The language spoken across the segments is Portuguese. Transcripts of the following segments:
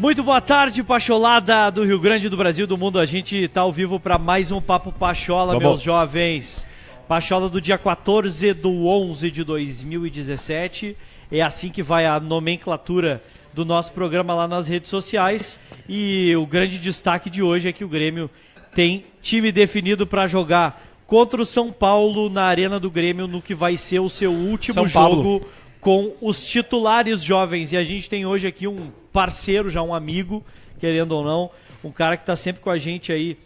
Muito boa tarde, Pacholada do Rio Grande, do Brasil, do mundo. A gente tá ao vivo para mais um Papo Pachola, meus jovens. Pachola do dia 14/11 de 2017. É assim que vai a nomenclatura do nosso programa lá nas redes sociais. E o grande destaque de hoje é que o Grêmio tem time definido para jogar contra o São Paulo na Arena do Grêmio, no que vai ser o seu último jogo com os titulares jovens. E a gente tem hoje aqui um parceiro, já um amigo, querendo ou não, um cara que está sempre com a gente aí,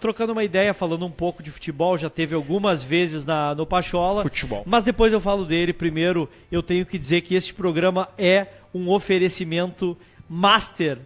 trocando uma ideia, falando um pouco de futebol. Já teve algumas vezes no Pachola, mas depois eu falo dele. Primeiro eu tenho que dizer que este programa é um oferecimento Master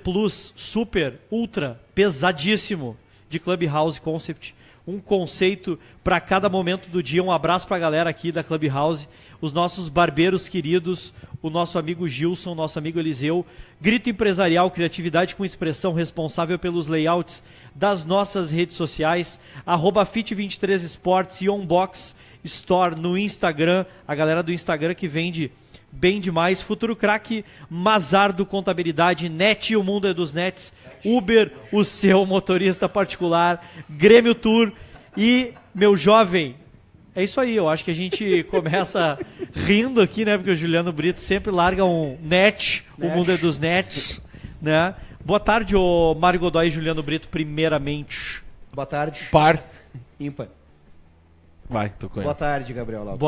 Plus, Super, Ultra, pesadíssimo, de Clubhouse Concept. Um conceito para cada momento do dia. Um abraço para a galera aqui da Clubhouse, os nossos barbeiros queridos, o nosso amigo Gilson, nosso amigo Eliseu. Grito empresarial, criatividade com expressão, responsável pelos layouts das nossas redes sociais, @fit23esportes e Onbox Store no Instagram. A galera do Instagram que vende bem demais. Futuro Crack, Mazardo Contabilidade, Net, o mundo é dos nets, Uber, o seu motorista particular, Grêmio Tour. E, meu jovem, é isso aí. Eu acho que a gente começa rindo aqui, né? Porque o Juliano Brito sempre larga um net, o mundo é dos nets, né? Boa tarde, ô Mário Godoy e Juliano Brito, primeiramente. Boa tarde. Par. Ímpar. Vai, tô com ele. Boa tarde, Gabriel Lopes.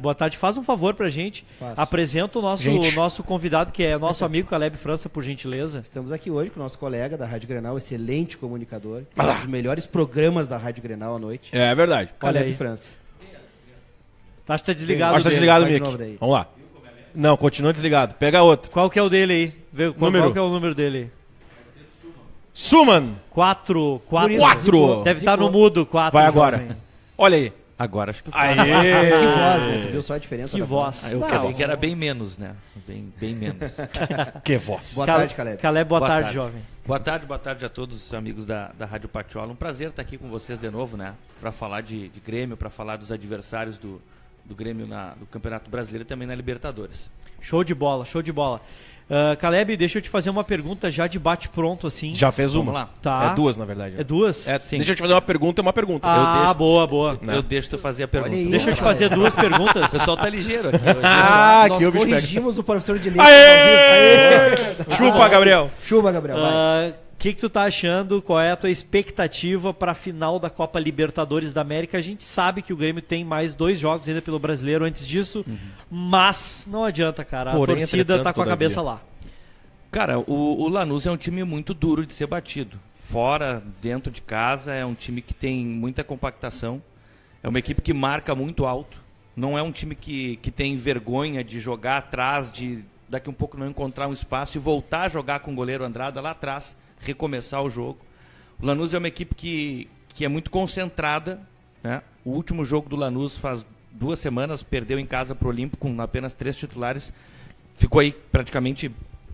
Boa tarde. Faz um favor pra gente. Faço. Apresenta o nosso convidado, que é nosso amigo Caleb França, por gentileza. Estamos aqui hoje com o nosso colega da Rádio Grenal, excelente comunicador, um dos melhores programas da Rádio Grenal à noite. É verdade. Caleb França. Acho que tá desligado. Acho que tá desligado o mic. Vamos lá. Não, continua desligado. Pega outro. Qual que é o dele aí? Qual que é o número dele? Suman. 4. Deve estar no Zicou. mudo, 4. Vai agora. Jovem. Olha aí. Agora acho que foi. Aê! Que voz, né? Tu viu só a diferença? Que da voz. Eu falei que era bem menos, né? Bem menos. Que voz. Boa tarde, Caleb. Caleb, boa tarde, jovem. Boa tarde a todos os amigos da Rádio Pachola. Um prazer estar aqui com vocês de novo, né? Para falar de Grêmio, para falar dos adversários do Grêmio no Campeonato Brasileiro e também na Libertadores. Show de bola. Caleb, deixa eu te fazer uma pergunta já de bate-pronto, assim. Já fez uma? Vamos lá. Tá. É duas, na verdade. É duas? Sim. Deixa eu te fazer uma pergunta e uma pergunta. Boa. Eu deixo tu fazer a pergunta. aí, Deixa eu te fazer duas perguntas. O pessoal tá ligeiro aqui hoje. Nós corrigimos o professor de leite. Chupa, Gabriel. Chupa, Gabriel. Vai. O que tu tá achando? Qual é a tua expectativa para a final da Copa Libertadores da América? A gente sabe que o Grêmio tem mais 2 jogos ainda pelo Brasileiro antes disso, mas não adianta, cara. Porém, a torcida tá com a cabeça lá. Cara, o Lanús é um time muito duro de ser batido. Fora, dentro de casa, é um time que tem muita compactação. É uma equipe que marca muito alto. Não é um time que tem vergonha de jogar atrás, de daqui um pouco não encontrar um espaço e voltar a jogar com o goleiro Andrada lá atrás, recomeçar o jogo. O Lanús é uma equipe que é muito concentrada, né? O último jogo do Lanús faz 2 semanas, perdeu em casa para o Olímpico com apenas 3 titulares. Ficou aí praticamente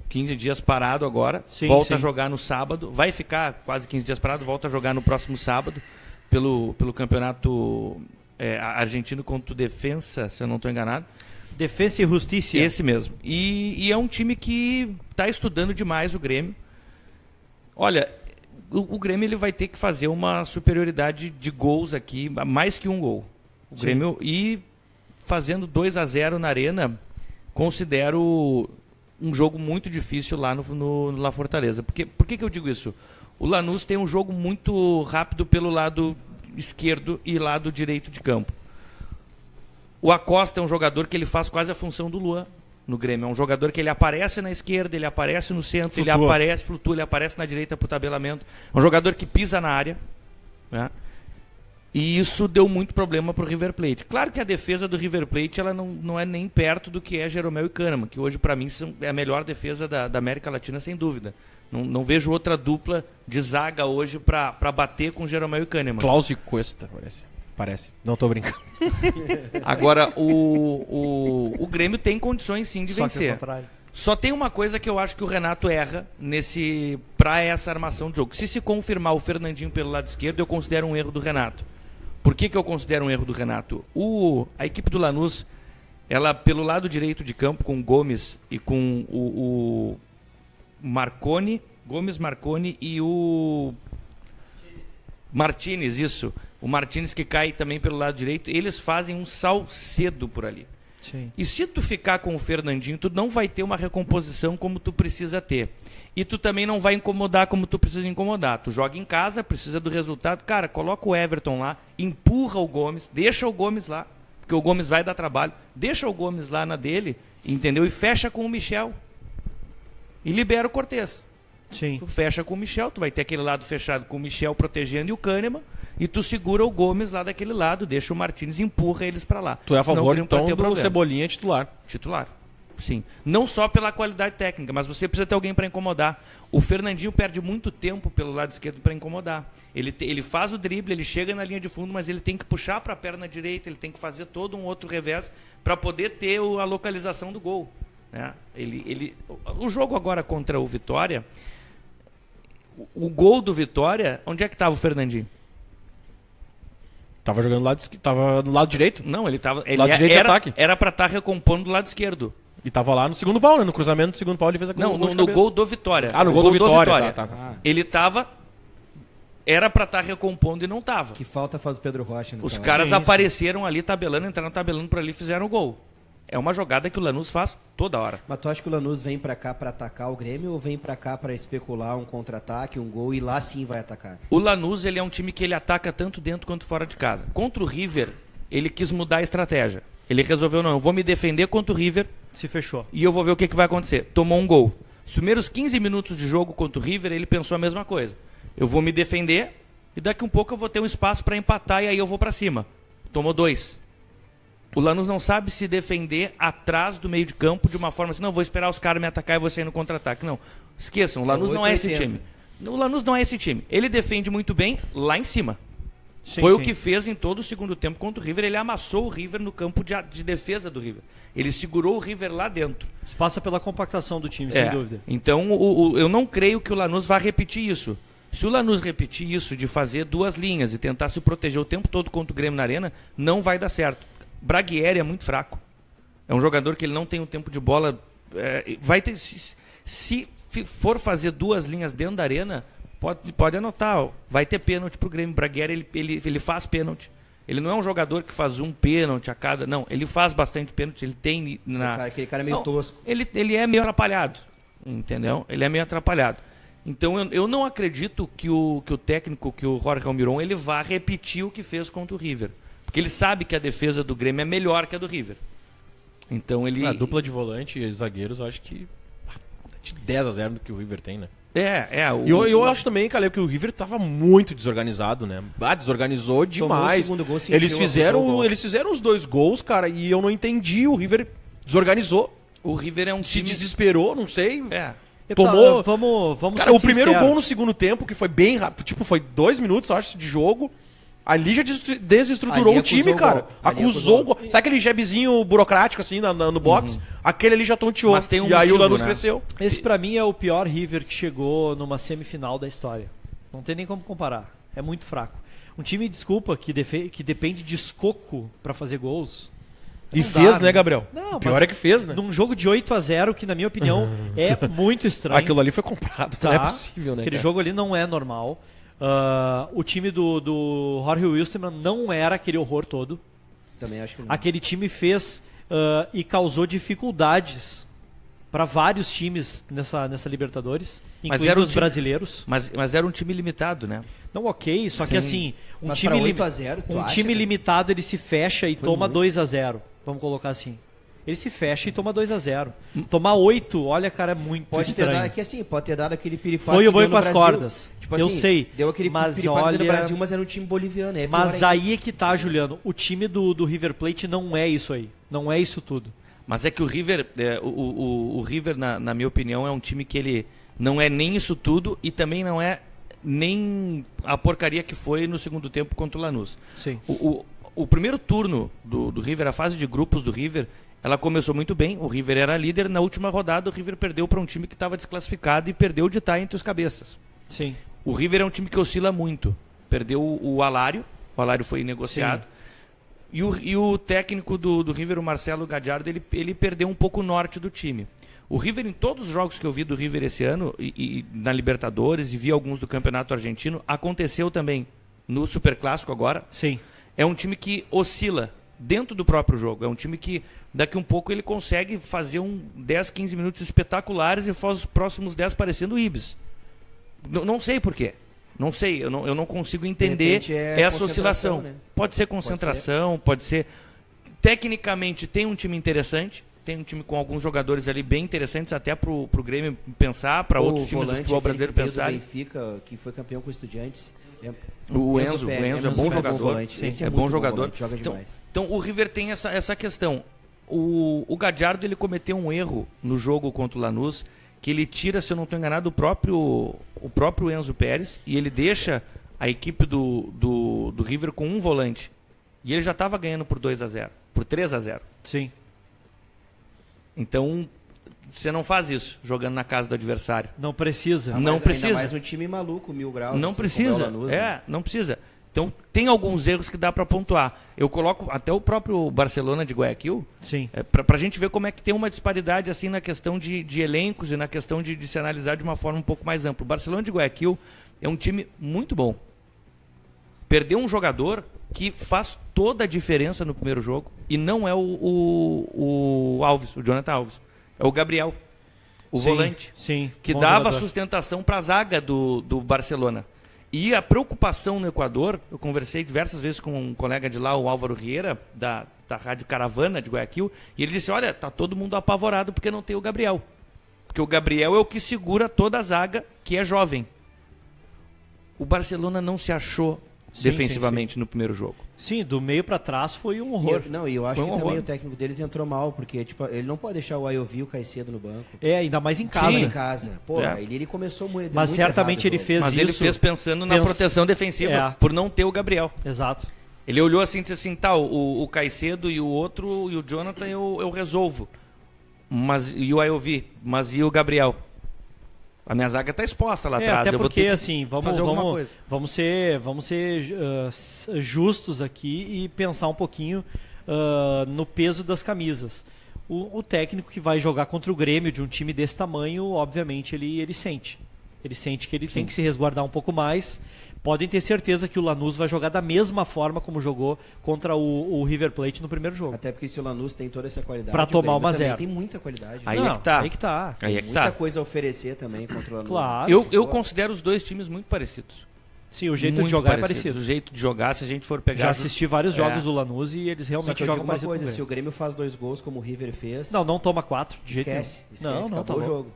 15 dias parado agora. Volta a jogar no sábado. Vai ficar quase 15 dias parado, volta a jogar no próximo sábado pelo campeonato argentino contra o Defensa, se eu não estou enganado. Defensa e Justiça. Esse mesmo. E é um time que está estudando demais o Grêmio. Olha, o Grêmio ele vai ter que fazer uma superioridade de gols aqui, mais que um gol. O Grêmio, e fazendo 2-0 na Arena, considero um jogo muito difícil lá no La Fortaleza. Por que eu digo isso? O Lanús tem um jogo muito rápido pelo lado esquerdo e lado direito de campo. O Acosta é um jogador que ele faz quase a função do Luan no Grêmio. É um jogador que ele aparece na esquerda, ele aparece no centro, ele flutua, ele aparece na direita para o tabelamento. É um jogador que pisa na área, né? E isso deu muito problema para o River Plate. Claro que a defesa do River Plate ela não é nem perto do que é Jeromel e Kahneman, que hoje para mim é a melhor defesa da América Latina, sem dúvida. Não vejo outra dupla de zaga hoje para bater com Jeromel e Kahneman. Klaus e Cuesta, parece. Não tô brincando. Agora, o Grêmio tem condições sim de vencer. Só tem uma coisa que eu acho que o Renato erra para essa armação de jogo. Se confirmar o Fernandinho pelo lado esquerdo, eu considero um erro do Renato. Por que eu considero um erro do Renato? A equipe do Lanús, ela pelo lado direito de campo, com o Gomes e com Gomes, Marconi e o Martínez, isso. O Martínez que cai também pelo lado direito. Eles fazem um Salcedo por ali. Sim. E se tu ficar com o Fernandinho, tu não vai ter uma recomposição como tu precisa ter. E tu também não vai incomodar como tu precisa incomodar. Tu joga em casa, precisa do resultado. Cara, coloca o Everton lá, empurra o Gomes, deixa o Gomes lá, porque o Gomes vai dar trabalho. Deixa o Gomes lá na dele, entendeu? E fecha com o Michel. E libera o Cortez. Sim. Tu fecha com o Michel, tu vai ter aquele lado fechado com o Michel protegendo e o Kahneman, e tu segura o Gomes lá daquele lado, deixa o Martínez e empurra eles pra lá. Tu é a Senão favor, o Grêmio pode então, ter do problema. Cebolinha titular. Titular, sim. Não só pela qualidade técnica, mas você precisa ter alguém para incomodar. O Fernandinho perde muito tempo pelo lado esquerdo para incomodar. Ele faz o drible, ele chega na linha de fundo, mas ele tem que puxar para a perna direita, ele tem que fazer todo um outro revés para poder ter a localização do gol. Né? O jogo agora contra o Vitória, o gol do Vitória, onde é que estava o Fernandinho? Tava jogando tava no lado direito. Não, ele estava. Lado direito de ataque. Era para estar recompondo do lado esquerdo. E tava lá no segundo pau, né? No cruzamento do segundo pau ele fez Não, no gol do Vitória. Ah, no gol do Vitória. Tá. Ele tava... Era pra estar recompondo e não tava. Que falta faz o Pedro Rocha. Os caras apareceram ali tabelando, entraram tabelando por ali e fizeram o gol. É uma jogada que o Lanús faz toda hora. Mas tu acha que o Lanús vem pra cá pra atacar o Grêmio ou vem pra cá pra especular um contra-ataque, um gol e lá sim vai atacar? O Lanús, ele é um time que ele ataca tanto dentro quanto fora de casa. Contra o River, ele quis mudar a estratégia. Ele resolveu, não, eu vou me defender contra o River. Se fechou. E eu vou ver o que vai acontecer. Tomou um gol. Os primeiros 15 minutos de jogo contra o River, ele pensou a mesma coisa. Eu vou me defender e daqui um pouco eu vou ter um espaço pra empatar e aí eu vou pra cima. Tomou 2. O Lanús não sabe se defender atrás do meio de campo de uma forma assim, não, vou esperar os caras me atacar e vou sair no contra-ataque. Não, esqueçam, o Lanús não é esse time. O Lanús não é esse time. Ele defende muito bem lá em cima. Sim, Foi sim. o que fez em todo o segundo tempo contra o River. Ele amassou o River no campo de defesa do River. Ele segurou o River lá dentro. Isso passa pela compactação do time, sem dúvida. Então, eu não creio que o Lanús vá repetir isso. Se o Lanús repetir isso de fazer 2 linhas e tentar se proteger o tempo todo contra o Grêmio na arena, não vai dar certo. Braguieri é muito fraco. É um jogador que ele não tem um tempo de bola. Vai ter, se for fazer 2 linhas dentro da arena, pode anotar. Ó, vai ter pênalti pro Grêmio. Braguieri, ele faz pênalti. Ele não é um jogador que faz um pênalti a cada... Não, ele faz bastante pênalti. Ele tem... Aquele cara é meio tosco. Ele é meio atrapalhado. Entendeu? Ele é meio atrapalhado. Então eu não acredito que o técnico, que o Jorge Almiron, ele vá repetir o que fez contra o River. Porque ele sabe que a defesa do Grêmio é melhor que a do River. Então ele... A dupla de volante e zagueiros, eu acho que... de 10-0 do que o River tem, né? Eu acho também, Caleb, que o River tava muito desorganizado, né? Desorganizou demais. Tomou o segundo gol, eles fizeram os 2 gols, cara, e eu não entendi. O River desorganizou. O River é um Se time... desesperou, não sei. Tomou... Vamos cara, ser o primeiro sinceros. gol no segundo tempo, que foi bem rápido, tipo, foi 2 minutos, eu acho, de jogo. Ali já desestruturou o time, cara. Acusou o gol. Sabe aquele jabzinho burocrático, assim, no box? Aquele ali já tonteou. Mas tem um e aí motivo, o Lanús né? cresceu. Esse pra mim é o pior River que chegou numa semifinal da história. Não tem nem como comparar. É muito fraco. Um time, desculpa, que depende de escoco pra fazer gols. E Não fez, dá, né, Gabriel? Não, O pior é que fez, né? Num jogo de 8-0, que na minha opinião é muito estranho. Aquilo ali foi comprado, Tá? não é possível, né? Aquele cara? jogo ali não é normal. O time do Jorge Wilstermann não era aquele horror todo. Também acho que não. Aquele time fez e causou dificuldades para vários times nessa Libertadores, Mas incluindo era um os time- brasileiros. Mas era um time limitado, né? Não, ok, só que Sim. assim, um Mas time, pra 8-0, tu um acha, time cara? limitado ele se fecha e toma muito. 2-0. Vamos colocar assim. Ele se fecha e toma 2-0. Tomar 8, olha, cara, é muito Pode ter estranho. dado aqui assim, pode ter dado aquele piripaque. Foi o que boi deu no com as Brasil. cordas. Tipo Eu assim, sei, Deu aquele mas piripaque olha- no Brasil, mas era um time boliviano. É Mas pior ainda. aí é que tá, Juliano. O time do River Plate não é isso aí. Não é isso tudo. Mas é que o River, o River, na minha opinião, é um time que ele não é nem isso tudo e também não é nem a porcaria que foi no segundo tempo contra o Lanús. Sim. O primeiro turno do River, a fase de grupos do River, ela começou muito bem. O River era líder. Na última rodada, o River perdeu para um time que estava desclassificado e perdeu de estar entre os cabeças. Sim. O River é um time que oscila muito. Perdeu o Alário. O Alário foi negociado. E o técnico do River, o Marcelo Gadiardo, ele perdeu um pouco o norte do time. O River, em todos os jogos que eu vi do River esse ano, e na Libertadores, e vi alguns do Campeonato Argentino, aconteceu também no Superclássico agora. Sim. É um time que oscila dentro do próprio jogo. É um time que daqui um pouco ele consegue fazer 10, 15 minutos espetaculares e faz os próximos 10 parecendo o Ibis. Não sei por quê. Não sei, eu não consigo entender essa oscilação. Né? Pode ser concentração, pode ser... Tecnicamente tem um time interessante, tem um time com alguns jogadores ali bem interessantes, até pro Grêmio pensar, para outros times do futebol brasileiro pensarem. O Benfica, que foi campeão com o Estudiantes. O Enzo é bom jogador. É bom jogador. Joga demais. Então o River tem essa questão. O Gadiardo, ele cometeu um erro no jogo contra o Lanús, que ele tira, se eu não estou enganado, o próprio Enzo Pérez, e ele deixa a equipe do River com um volante. E ele já estava ganhando por 2-0, por 3-0. Sim. Então, você não faz isso jogando na casa do adversário. Não precisa. Não precisa. Ainda mais um time maluco, 1000 graus. Não assim, precisa. Lanús, né? Não precisa. Então, tem alguns erros que dá para pontuar. Eu coloco até o próprio Barcelona de Guayaquil. Sim. Para a gente ver como é que tem uma disparidade assim na questão de elencos e na questão de se analisar de uma forma um pouco mais ampla. O Barcelona de Guayaquil é um time muito bom. Perdeu um jogador que faz toda a diferença no primeiro jogo, e não é o Alves, o Jonathan Alves. É o Gabriel, volante. Sim. Que Bom dava jogador. sustentação para a zaga do Barcelona. E a preocupação no Equador, eu conversei diversas vezes com um colega de lá, o Álvaro Rieira, da Rádio Caravana de Guayaquil, e ele disse, olha, tá todo mundo apavorado porque não tem o Gabriel. Porque o Gabriel é o que segura toda a zaga, que é jovem. O Barcelona não se achou defensivamente no primeiro jogo. Sim, do meio para trás foi um horror. E eu acho Foi um que também horror. o técnico deles entrou mal, porque tipo, ele não pode deixar o Ayovi e o Caicedo no banco. Ainda mais em casa. Em casa. Pô, É. ele começou muito. Mas muito certamente errado, ele fez Mas isso. ele fez pensando na proteção defensiva, por não ter o Gabriel. Exato. Ele olhou assim e disse assim, o Caicedo e o outro, e o Jonathan eu resolvo. E o Ayovi, mas e o Gabriel? A minha zaga está exposta lá atrás. Até eu vou porque, ter que assim, fazer alguma coisa. vamos ser justos aqui e pensar um pouquinho no peso das camisas. O técnico que vai jogar contra o Grêmio de um time desse tamanho, obviamente, ele sente. Ele sente que ele tem que se resguardar um pouco mais. Podem ter certeza que o Lanús vai jogar da mesma forma como jogou contra o River Plate no primeiro jogo. Até porque se o Lanús tem toda essa qualidade, Pra tomar o uma Grêmio também zero. tem muita qualidade. Aí é que tá. Aí que tá. Aí é Tem que muita tá. coisa a oferecer também contra o Lanús. Claro. Eu considero os dois times muito parecidos. Sim, o jeito Muito de jogar é O parecido. jeito de jogar, se a gente for pegar... Já assisti vários jogos É. do Lanús e eles Só realmente que eu jogam digo uma parecido coisa, com o se o Grêmio. Grêmio faz 2 gols como o River fez, Não toma 4, de jeito nenhum. esquece. Não, Acabou tá o bom. jogo.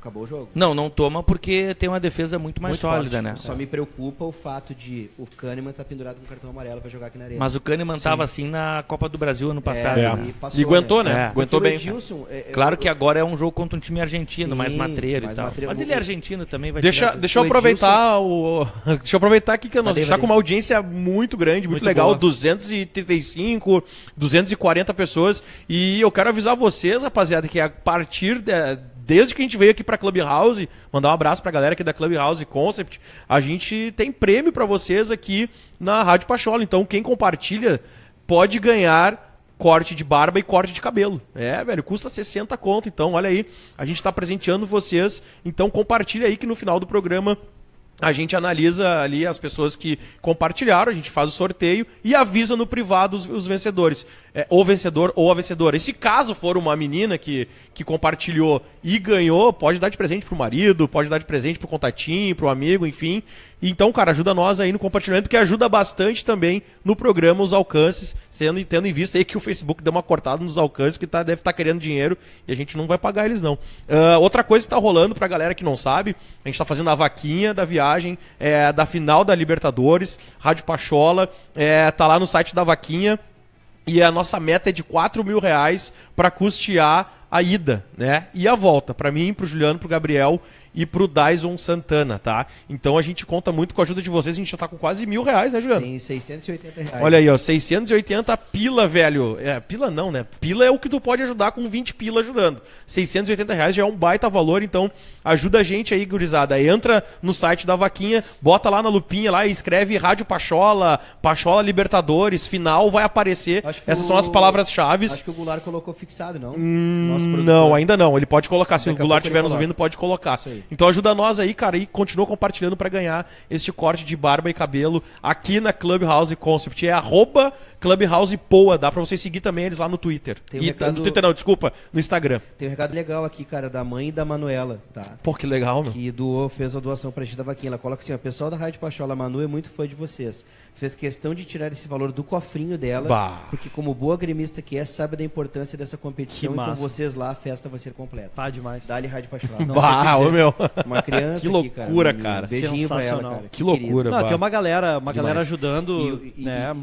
Acabou o jogo. Não toma porque tem uma defesa muito mais Muito sólida, forte. né? Só me preocupa o fato de o Kahneman estar pendurado com cartão amarelo para jogar aqui na arena. Mas o Kahneman estava assim na Copa do Brasil ano passado. E passou, E aguentou, né? É. Aguentou Porque bem. o Edilson, Claro que agora é um jogo contra um time argentino, Sim, mais matreiro mais e tal. matreiro. Mas ele é argentino também, vai Deixa eu o aproveitar deixa eu aproveitar aqui que a gente está Mandei. com uma audiência muito grande, muito legal, boa. 235, 240 pessoas, e eu quero avisar vocês, rapaziada, que a partir desde que a gente veio aqui pra Clubhouse, mandar um abraço pra galera aqui da Clubhouse Concept, a gente tem prêmio pra vocês aqui na Rádio Pachola, então quem compartilha pode ganhar corte de barba e corte de cabelo. Velho, custa 60 conto, então olha aí, a gente tá presenteando vocês, então compartilha aí que no final do programa a gente analisa ali as pessoas que compartilharam, a gente faz o sorteio e avisa no privado os vencedores. O vencedor ou a vencedora. E se caso for uma menina que compartilhou e ganhou, pode dar de presente pro marido, pode dar de presente pro contatinho, pro amigo, enfim. Então, cara, ajuda nós aí no compartilhamento, porque ajuda bastante também no programa os alcances, tendo em vista aí que o Facebook deu uma cortada nos alcances, porque deve estar querendo dinheiro e a gente não vai pagar eles não. Outra coisa que tá rolando pra galera que não sabe, a gente tá fazendo a vaquinha da viagem da final da Libertadores, Rádio Pachola, tá lá no site da vaquinha, e a nossa meta é de R$4.000 para custear a ida, né? E a volta, para mim, pro Juliano, pro Gabriel e pro Dyson Santana, tá? Então a gente conta muito com a ajuda de vocês, a gente já tá com quase R$1.000, né, Juliano? Tem R$680. Olha aí, ó, 680 pila, velho. Pila não, né? Pila é o que tu pode ajudar com 20 pila ajudando. R$680 já é um baita valor, então ajuda a gente aí, gurizada. Entra no site da vaquinha, bota lá na lupinha lá e escreve Rádio Pachola, Pachola Libertadores, final, vai aparecer. Essas são as palavras-chave. Acho que o Goulart colocou fixado, não? nosso produtor. Não, ainda não. Ele pode colocar. Se Daqui o a Goulart pouco ele estiver nos coloca. ouvindo, pode colocar. Isso aí. Então ajuda nós aí, cara, e continua compartilhando pra ganhar este corte de barba e cabelo aqui na Clubhouse Concept. É @ClubhousePoa. Dá pra você seguir também eles lá no Twitter. Tem um recado- No Twitter não, desculpa, no Instagram. Tem um recado legal aqui, cara, da mãe da Manuela, tá? Pô, que legal, meu. Que fez a doação pra gente da vaquinha. Ela coloca assim, ó, pessoal da Rádio Pachola, a Manu é muito fã de vocês. Fez questão de tirar esse valor do cofrinho dela, Bah. porque como boa gremista que é, sabe da importância dessa competição Que e com massa. vocês lá a festa vai ser completa. Tá demais. Dá-lhe Rádio Pachola. Não sei o Bah, que ô dizer. meu. Uma criança Que aqui, loucura, Um cara. beijinho pra ela, Sensacional. cara. Que loucura. Não, bah. tem uma galera Demais. ajudando, E- né?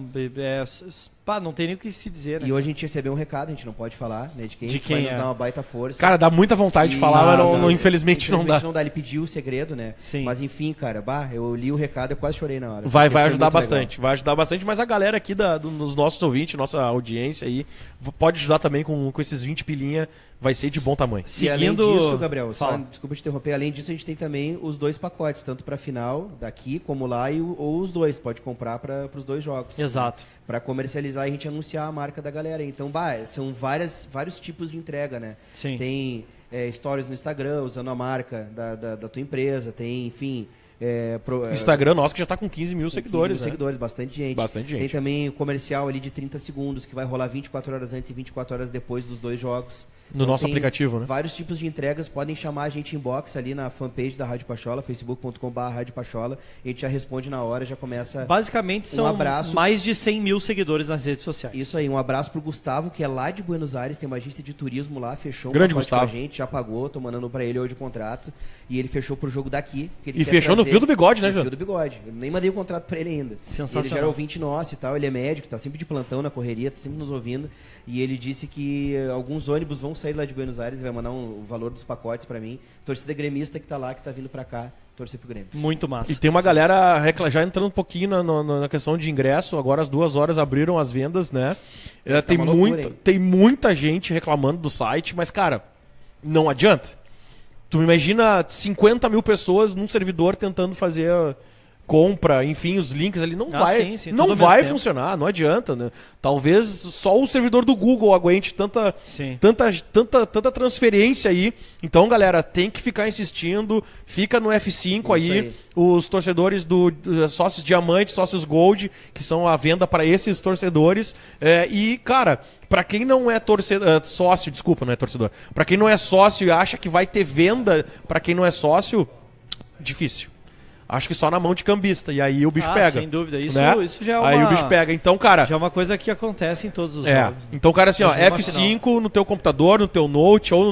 Pá, não tem nem o que se dizer, né? E hoje a gente recebeu um recado, a gente não pode falar, né, de quem, De que vai quem nos é. dar uma baita força. Cara, dá muita vontade de E- falar, mas Ah, infelizmente não dá. Ele pediu o segredo, né? Sim. Mas enfim, cara, eu li o recado, eu quase chorei na hora. Vai Porque foi ajudar muito bastante, vai ajudar bastante, mas a galera aqui dos nossos ouvintes, nossa audiência aí, pode ajudar também com esses 20 pilinha, vai ser de bom tamanho. E além Seguindo- disso, Gabriel, Fala. desculpa te interromper, além disso a gente tem também os dois pacotes, tanto pra final daqui como lá, ou os dois, pode comprar para os dois jogos. Exato. Pra comercializar e a gente anunciar a marca da galera. Então, são vários tipos de entrega, né? Sim. Tem stories no Instagram usando a marca da tua empresa, tem, enfim... Instagram nosso que já tá com 15 mil 15 seguidores, mil né? seguidores, bastante gente. Bastante gente. Tem também o comercial ali de 30 segundos, que vai rolar 24 horas antes e 24 horas depois dos dois jogos. No nosso tem aplicativo, né? Vários tipos de entregas, podem chamar a gente inbox ali na fanpage da Rádio Pachola, facebook.com/Rádio Pachola, a gente já responde na hora, já começa... Basicamente são abraço. mais de 100 mil seguidores nas redes sociais. Isso aí, um abraço pro Gustavo, que é lá de Buenos Aires, tem uma agência de turismo lá, fechou um Grande pacote Gustavo. com a gente, já pagou, tô mandando pra ele hoje o contrato, e ele fechou pro jogo daqui. Que ele E quer fechou no trazer- fio do bigode, né, No Jano? fio do bigode. Eu nem mandei o contrato pra ele ainda. Sensacional. Ele já era ouvinte nosso e tal, ele é médico, tá sempre de plantão na correria, tá sempre nos ouvindo, e ele disse que alguns ônibus vão sair lá de Buenos Aires, vai mandar o valor dos pacotes pra mim. Torcida gremista que tá lá, que tá vindo pra cá, torcer pro Grêmio. Muito massa. E tem uma galera já entrando um pouquinho na questão de ingresso. Agora às 2 horas abriram as vendas, né? Tem, uma loucura, hein? tem muita gente reclamando do site, mas, cara, não adianta. Tu imagina 50 mil pessoas num servidor tentando fazer compra, enfim, os links ali. Não vai, sim, não tudo ao vai mesmo tempo. funcionar, não adianta, né? Talvez só o servidor do Google aguente Sim. tanta transferência aí. Então, galera, tem que ficar insistindo. Fica no F5 aí. Os torcedores sócios Diamante, sócios Gold, que são a venda para esses torcedores. E, cara, para quem não é sócio, desculpa, não é torcedor. Para quem não é sócio e acha que vai ter venda para quem não é sócio, difícil. Acho que só na mão de cambista. E aí o bicho pega. Sem dúvida. Isso, né? isso já é uma... Aí o bicho pega. Então, cara... Já é uma coisa que acontece em todos os É. jogos. Então, cara, assim, ó, Imagina uma F5 no teu computador, no teu note ou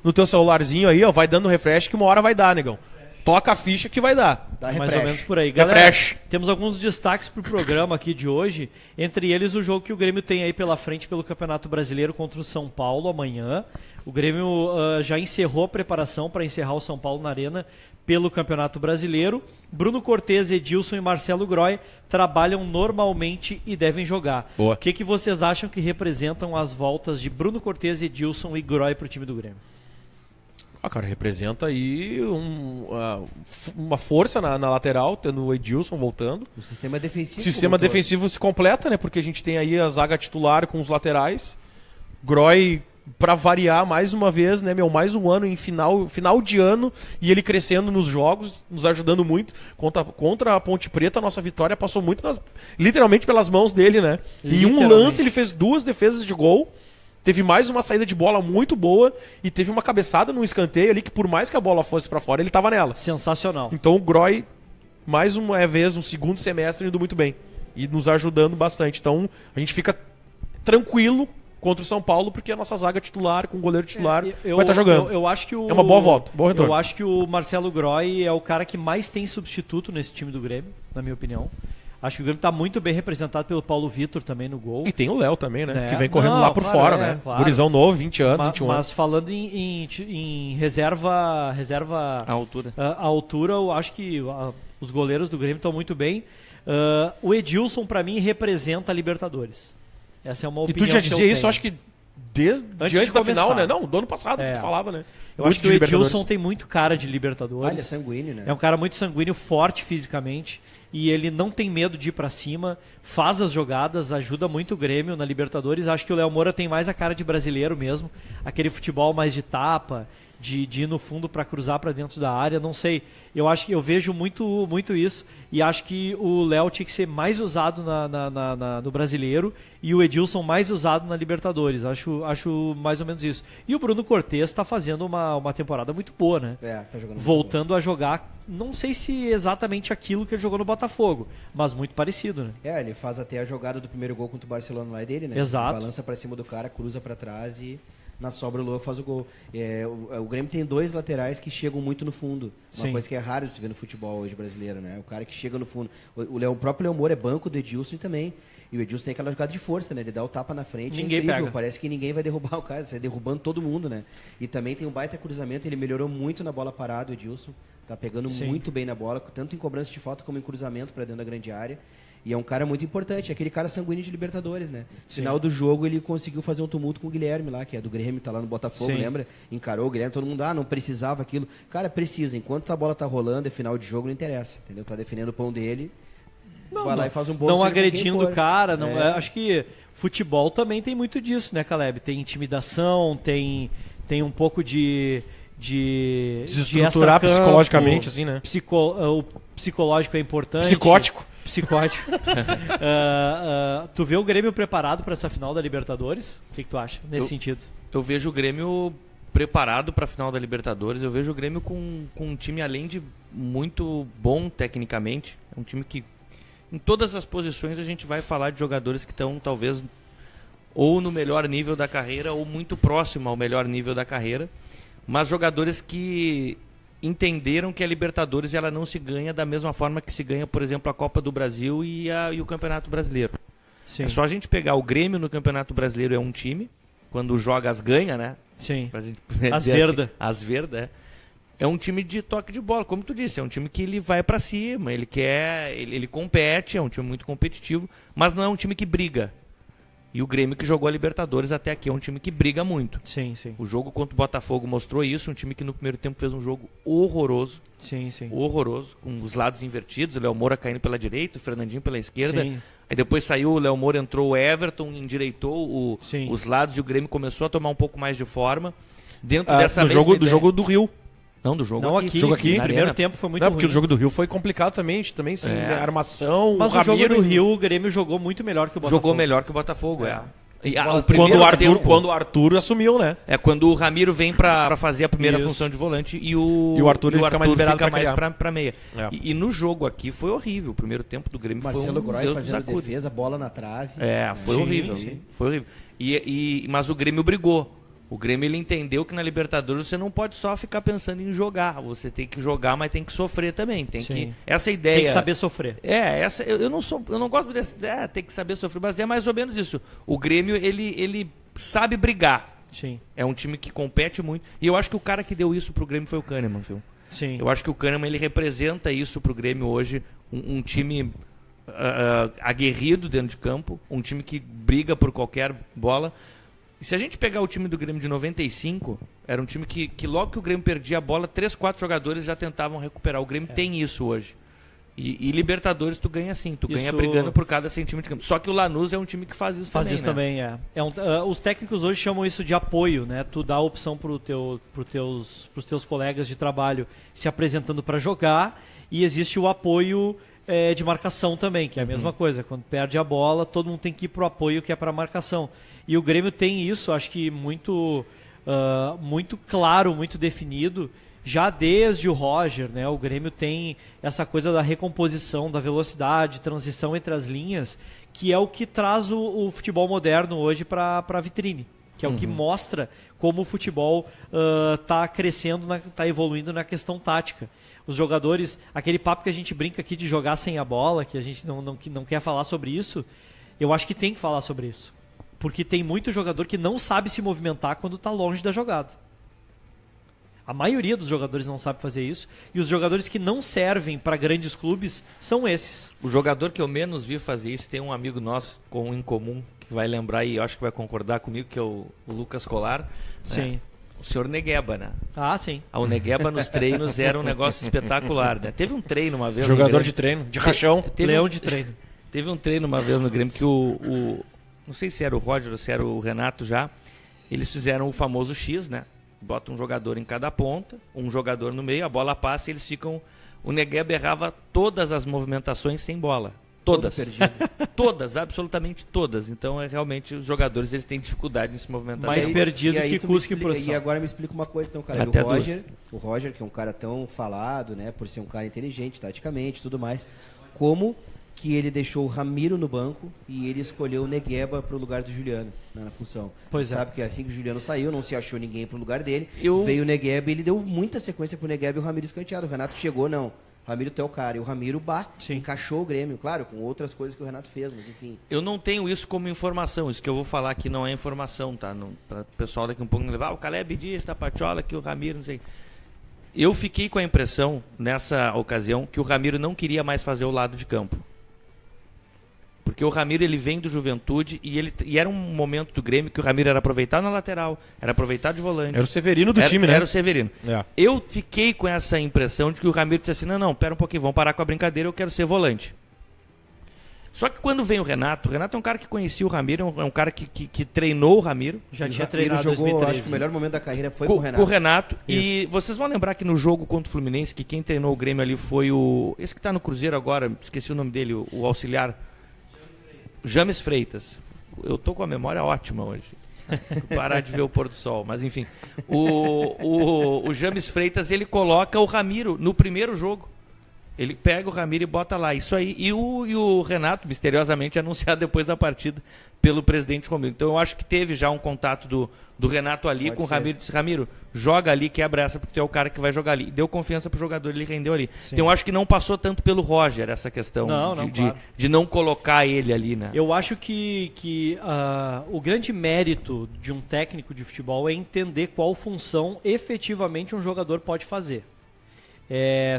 no teu celularzinho aí, ó, vai dando refresh que uma hora vai dar, negão. Toca a ficha que vai dar. Dá Mais refresh. ou menos por aí. Galera, Refresh. temos alguns destaques pro programa aqui de hoje. Entre eles, o jogo que o Grêmio tem aí pela frente pelo Campeonato Brasileiro contra o São Paulo amanhã. O Grêmio já encerrou a preparação para encerrar o São Paulo na Arena pelo Campeonato Brasileiro. Bruno Cortez, Edilson e Marcelo Groy trabalham normalmente e devem jogar. Boa. O que vocês acham que representam as voltas de Bruno Cortez, Edilson e Groy pro time do Grêmio? Ah, cara, representa aí uma força na lateral, tendo o Edilson voltando. O sistema defensivo. O sistema como um todo. defensivo se completa, né? Porque a gente tem aí a zaga titular com os laterais. Groy, pra variar mais uma vez, né, mais um ano em final de ano, e ele crescendo nos jogos, nos ajudando muito. Contra a Ponte Preta, a nossa vitória passou muito literalmente pelas mãos dele, né? Em um Literalmente. lance ele fez 2 defesas de gol. Teve mais uma saída de bola muito boa e teve uma cabeçada num escanteio ali que, por mais que a bola fosse pra fora, ele tava nela. Sensacional. Então o Groy, mais uma vez, um segundo semestre indo muito bem e nos ajudando bastante. Então a gente fica tranquilo contra o São Paulo porque a nossa zaga titular, com o goleiro titular, vai estar jogando. Eu acho que É uma boa volta, bom retorno. Eu acho que o Marcelo Groy é o cara que mais tem substituto nesse time do Grêmio, na minha opinião. Acho que o Grêmio está muito bem representado pelo Paulo Vitor também no gol. E tem o Léo também, né? É. Que vem correndo Não, lá por claro, fora, é, né? claro. Gurizão novo, 20 anos, 21 anos. Mas falando em reserva A altura. a altura, eu acho que os goleiros do Grêmio estão muito bem. O Edilson, para mim, representa a Libertadores. Essa é uma E opinião tu já que eu dizia isso, tenho. acho que antes da final, né? Não, do ano passado que tu falava, né? Eu acho que o Edilson tem muito cara de Libertadores. Ele é sanguíneo, né? É um cara muito sanguíneo, forte fisicamente, e ele não tem medo de ir pra cima, faz as jogadas, ajuda muito o Grêmio na Libertadores. Acho que o Léo Moura tem mais a cara de brasileiro mesmo, aquele futebol mais de tapa, de ir no fundo para cruzar para dentro da área, não sei. Eu acho que eu vejo muito isso, e acho que o Léo tinha que ser mais usado no brasileiro e o Edilson mais usado na Libertadores. Acho mais ou menos isso. E o Bruno Cortez está fazendo uma temporada muito boa, né? Tá jogando voltando a jogar, não sei se exatamente aquilo que ele jogou no Botafogo, mas muito parecido, né? Ele faz até a jogada do primeiro gol contra o Barcelona lá dele, né? Exato. Balança para cima do cara, cruza para trás e na sobra o Lua faz o gol. O Grêmio tem 2 laterais que chegam muito no fundo. Uma coisa que é raro de ver no futebol hoje brasileiro, né? O cara que chega no fundo. O próprio Léo Moura é banco do Edilson também. E o Edilson tem aquela jogada de força, né? Ele dá o tapa na frente. Ninguém pega. Parece que ninguém vai derrubar o cara. Você derrubando todo mundo, né? E também tem um baita cruzamento. Ele melhorou muito na bola parada, o Edilson. Tá pegando muito bem na bola, tanto em cobrança de falta como em cruzamento para dentro da grande área. E é um cara muito importante, aquele cara sanguíneo de Libertadores, né? No final do jogo ele conseguiu fazer um tumulto com o Guilherme lá, que é do Grêmio, tá lá no Botafogo, lembra? Encarou o Guilherme, todo mundo, não precisava aquilo. Cara, precisa, enquanto a bola tá rolando, é final de jogo, não interessa, entendeu? Tá defendendo o pão dele, vai lá e faz um bom. Não agredindo o cara, acho que futebol também tem muito disso, né, Caleb? Tem intimidação, tem um pouco de desestruturar psicologicamente, assim, né? O psicológico é importante. Psicótico. Tu vê o Grêmio preparado para essa final da Libertadores? O que tu acha nesse sentido? Eu vejo o Grêmio preparado para a final da Libertadores. Eu vejo o Grêmio com um time, além de muito bom tecnicamente, é um time que em todas as posições a gente vai falar de jogadores que estão talvez ou no melhor nível da carreira ou muito próximo ao melhor nível da carreira, mas jogadores que entenderam que a Libertadores ela não se ganha da mesma forma que se ganha, por exemplo, a Copa do Brasil e o Campeonato Brasileiro. Sim. É só a gente pegar o Grêmio no Campeonato Brasileiro, é um time, quando joga as ganha, né? Sim. Pra gente as verda. Assim, as verda, é um time de toque de bola, como tu disse, é um time que ele vai pra cima, ele compete, é um time muito competitivo, mas não é um time que briga. E o Grêmio que jogou a Libertadores até aqui é um time que briga muito. Sim. O jogo contra o Botafogo mostrou isso, um time que no primeiro tempo fez um jogo horroroso. Sim. Horroroso, com os lados invertidos, o Léo Moura caindo pela direita, o Fernandinho pela esquerda. Sim. Aí depois saiu o Léo Moura, entrou o Everton, endireitou os lados e o Grêmio começou a tomar um pouco mais de forma. Dentro dessa mesma do jogo do Rio. Não, do jogo não aqui. Jogo aqui. No primeiro tempo foi muito ruim. Porque o jogo do Rio foi complicado também sem armação. Mas o jogo do Rio, o Grêmio jogou muito melhor que o Botafogo. Jogou melhor que o Botafogo, E, quando o Arthur assumiu, né? É quando o Ramiro vem pra fazer a primeira função de volante e o Arthur fica mais liberado pra meia. E no jogo aqui foi horrível. O primeiro tempo do Grêmio Marcelo foi Groy fazendo defesa, bola na trave. Foi horrível. Foi horrível. Mas o Grêmio brigou. O Grêmio ele entendeu que na Libertadores você não pode só ficar pensando em jogar. Você tem que jogar, mas tem que sofrer também. Essa ideia. Tem que saber sofrer. Eu não gosto desse. Tem que saber sofrer, mas é mais ou menos isso. O Grêmio ele sabe brigar. Sim. É um time que compete muito. E eu acho que o cara que deu isso pro Grêmio foi o Kahneman, viu? Sim. Eu acho que o Kahneman ele representa isso pro Grêmio hoje. Um time aguerrido dentro de campo. Um time que briga por qualquer bola. E se a gente pegar o time do Grêmio de 95, era um time que logo que o Grêmio perdia a bola, 3, 4 jogadores já tentavam recuperar. O Grêmio tem isso hoje. E Libertadores tu ganha assim, ganha brigando por cada centímetro de campo. Só que o Lanús é um time que faz isso também. Faz isso também, os técnicos hoje chamam isso de apoio, né? Tu dá a opção pros teus colegas de trabalho se apresentando para jogar, e existe o apoio de marcação também, que é a mesma coisa. Quando perde a bola, todo mundo tem que ir pro apoio, que é para marcação. E o Grêmio tem isso, acho que muito claro, muito definido, já desde o Roger, né? O Grêmio tem essa coisa da recomposição, da velocidade, transição entre as linhas, que é o que traz o futebol moderno hoje para a vitrine, que é o que mostra como o futebol está crescendo, está evoluindo na questão tática. Os jogadores, aquele papo que a gente brinca aqui de jogar sem a bola, que a gente não quer falar sobre isso, eu acho que tem que falar sobre isso. Porque tem muito jogador que não sabe se movimentar quando está longe da jogada. A maioria dos jogadores não sabe fazer isso. E os jogadores que não servem para grandes clubes são esses. O jogador que eu menos vi fazer isso, tem um amigo nosso em comum, vai lembrar e eu acho que vai concordar comigo, que é o Lucas Colar. Sim. Né? O senhor Negueba, né? Ah, sim. O Negueba nos treinos era um negócio espetacular, né? Teve um treino uma vez. Jogador de treino, de rachão. Leão de treino. Teve um treino uma vez no Grêmio que não sei se era o Roger ou se era o Renato já. Eles fizeram o famoso X, né? Bota um jogador em cada ponta, um jogador no meio, a bola passa e eles ficam... O Negueba errava todas as movimentações sem bola. Todas. Todas, absolutamente todas. Então, realmente, os jogadores eles têm dificuldade em se movimentar. Mais perdido que Cusco e Procissão. E agora me explica uma coisa, então, cara. O Roger, que é um cara tão falado, né? Por ser um cara inteligente, taticamente e tudo mais. Como que ele deixou o Ramiro no banco e ele escolheu o Negueba pro lugar do Juliano, né, na função. Pois sabe que assim que o Juliano saiu, não se achou ninguém pro lugar dele. Eu... Veio o Negueba e ele deu muita sequência pro Negueba e o Ramiro escanteado. O Renato chegou, não. Ramiro tu é o cara. E o Ramiro encaixou o Grêmio, claro, com outras coisas que o Renato fez, mas enfim. Eu não tenho isso como informação. Isso que eu vou falar aqui não é informação, tá? Para o pessoal daqui um pouco não levar. O Caleb diz, Tapatiola, que o Ramiro, não sei. Eu fiquei com a impressão, nessa ocasião, que o Ramiro não queria mais fazer o lado de campo. Porque o Ramiro ele vem do Juventude e era um momento do Grêmio que o Ramiro era aproveitado na lateral, era aproveitado de volante. Era o Severino do time, né? Era o Severino. É. Eu fiquei com essa impressão de que o Ramiro disse assim, não, pera um pouquinho, vamos parar com a brincadeira, eu quero ser volante. Só que quando vem o Renato é um cara que conhecia o Ramiro, é um cara que treinou o Ramiro. Já tinha treinado jogou, 2013. acho que o melhor momento da carreira foi com o Renato. Com o Renato. E vocês vão lembrar que no jogo contra o Fluminense, que quem treinou o Grêmio ali foi esse que está no Cruzeiro agora, esqueci o nome dele, o auxiliar... James Freitas. Eu tô com a memória ótima hoje. Parar de ver o pôr do sol. Mas enfim. O James Freitas, ele coloca o Ramiro no primeiro jogo. Ele pega o Ramiro e bota lá. Isso aí. E o Renato, misteriosamente, anunciado depois da partida pelo presidente Romildo. Então eu acho que teve já um contato do Renato ali com o Ramiro. Disse, Ramiro, joga ali, quebra essa, porque tu é o cara que vai jogar ali. E deu confiança pro jogador, ele rendeu ali. Sim. Então eu acho que não passou tanto pelo Roger essa questão de não colocar ele ali, né? Eu acho que o grande mérito de um técnico de futebol é entender qual função efetivamente um jogador pode fazer.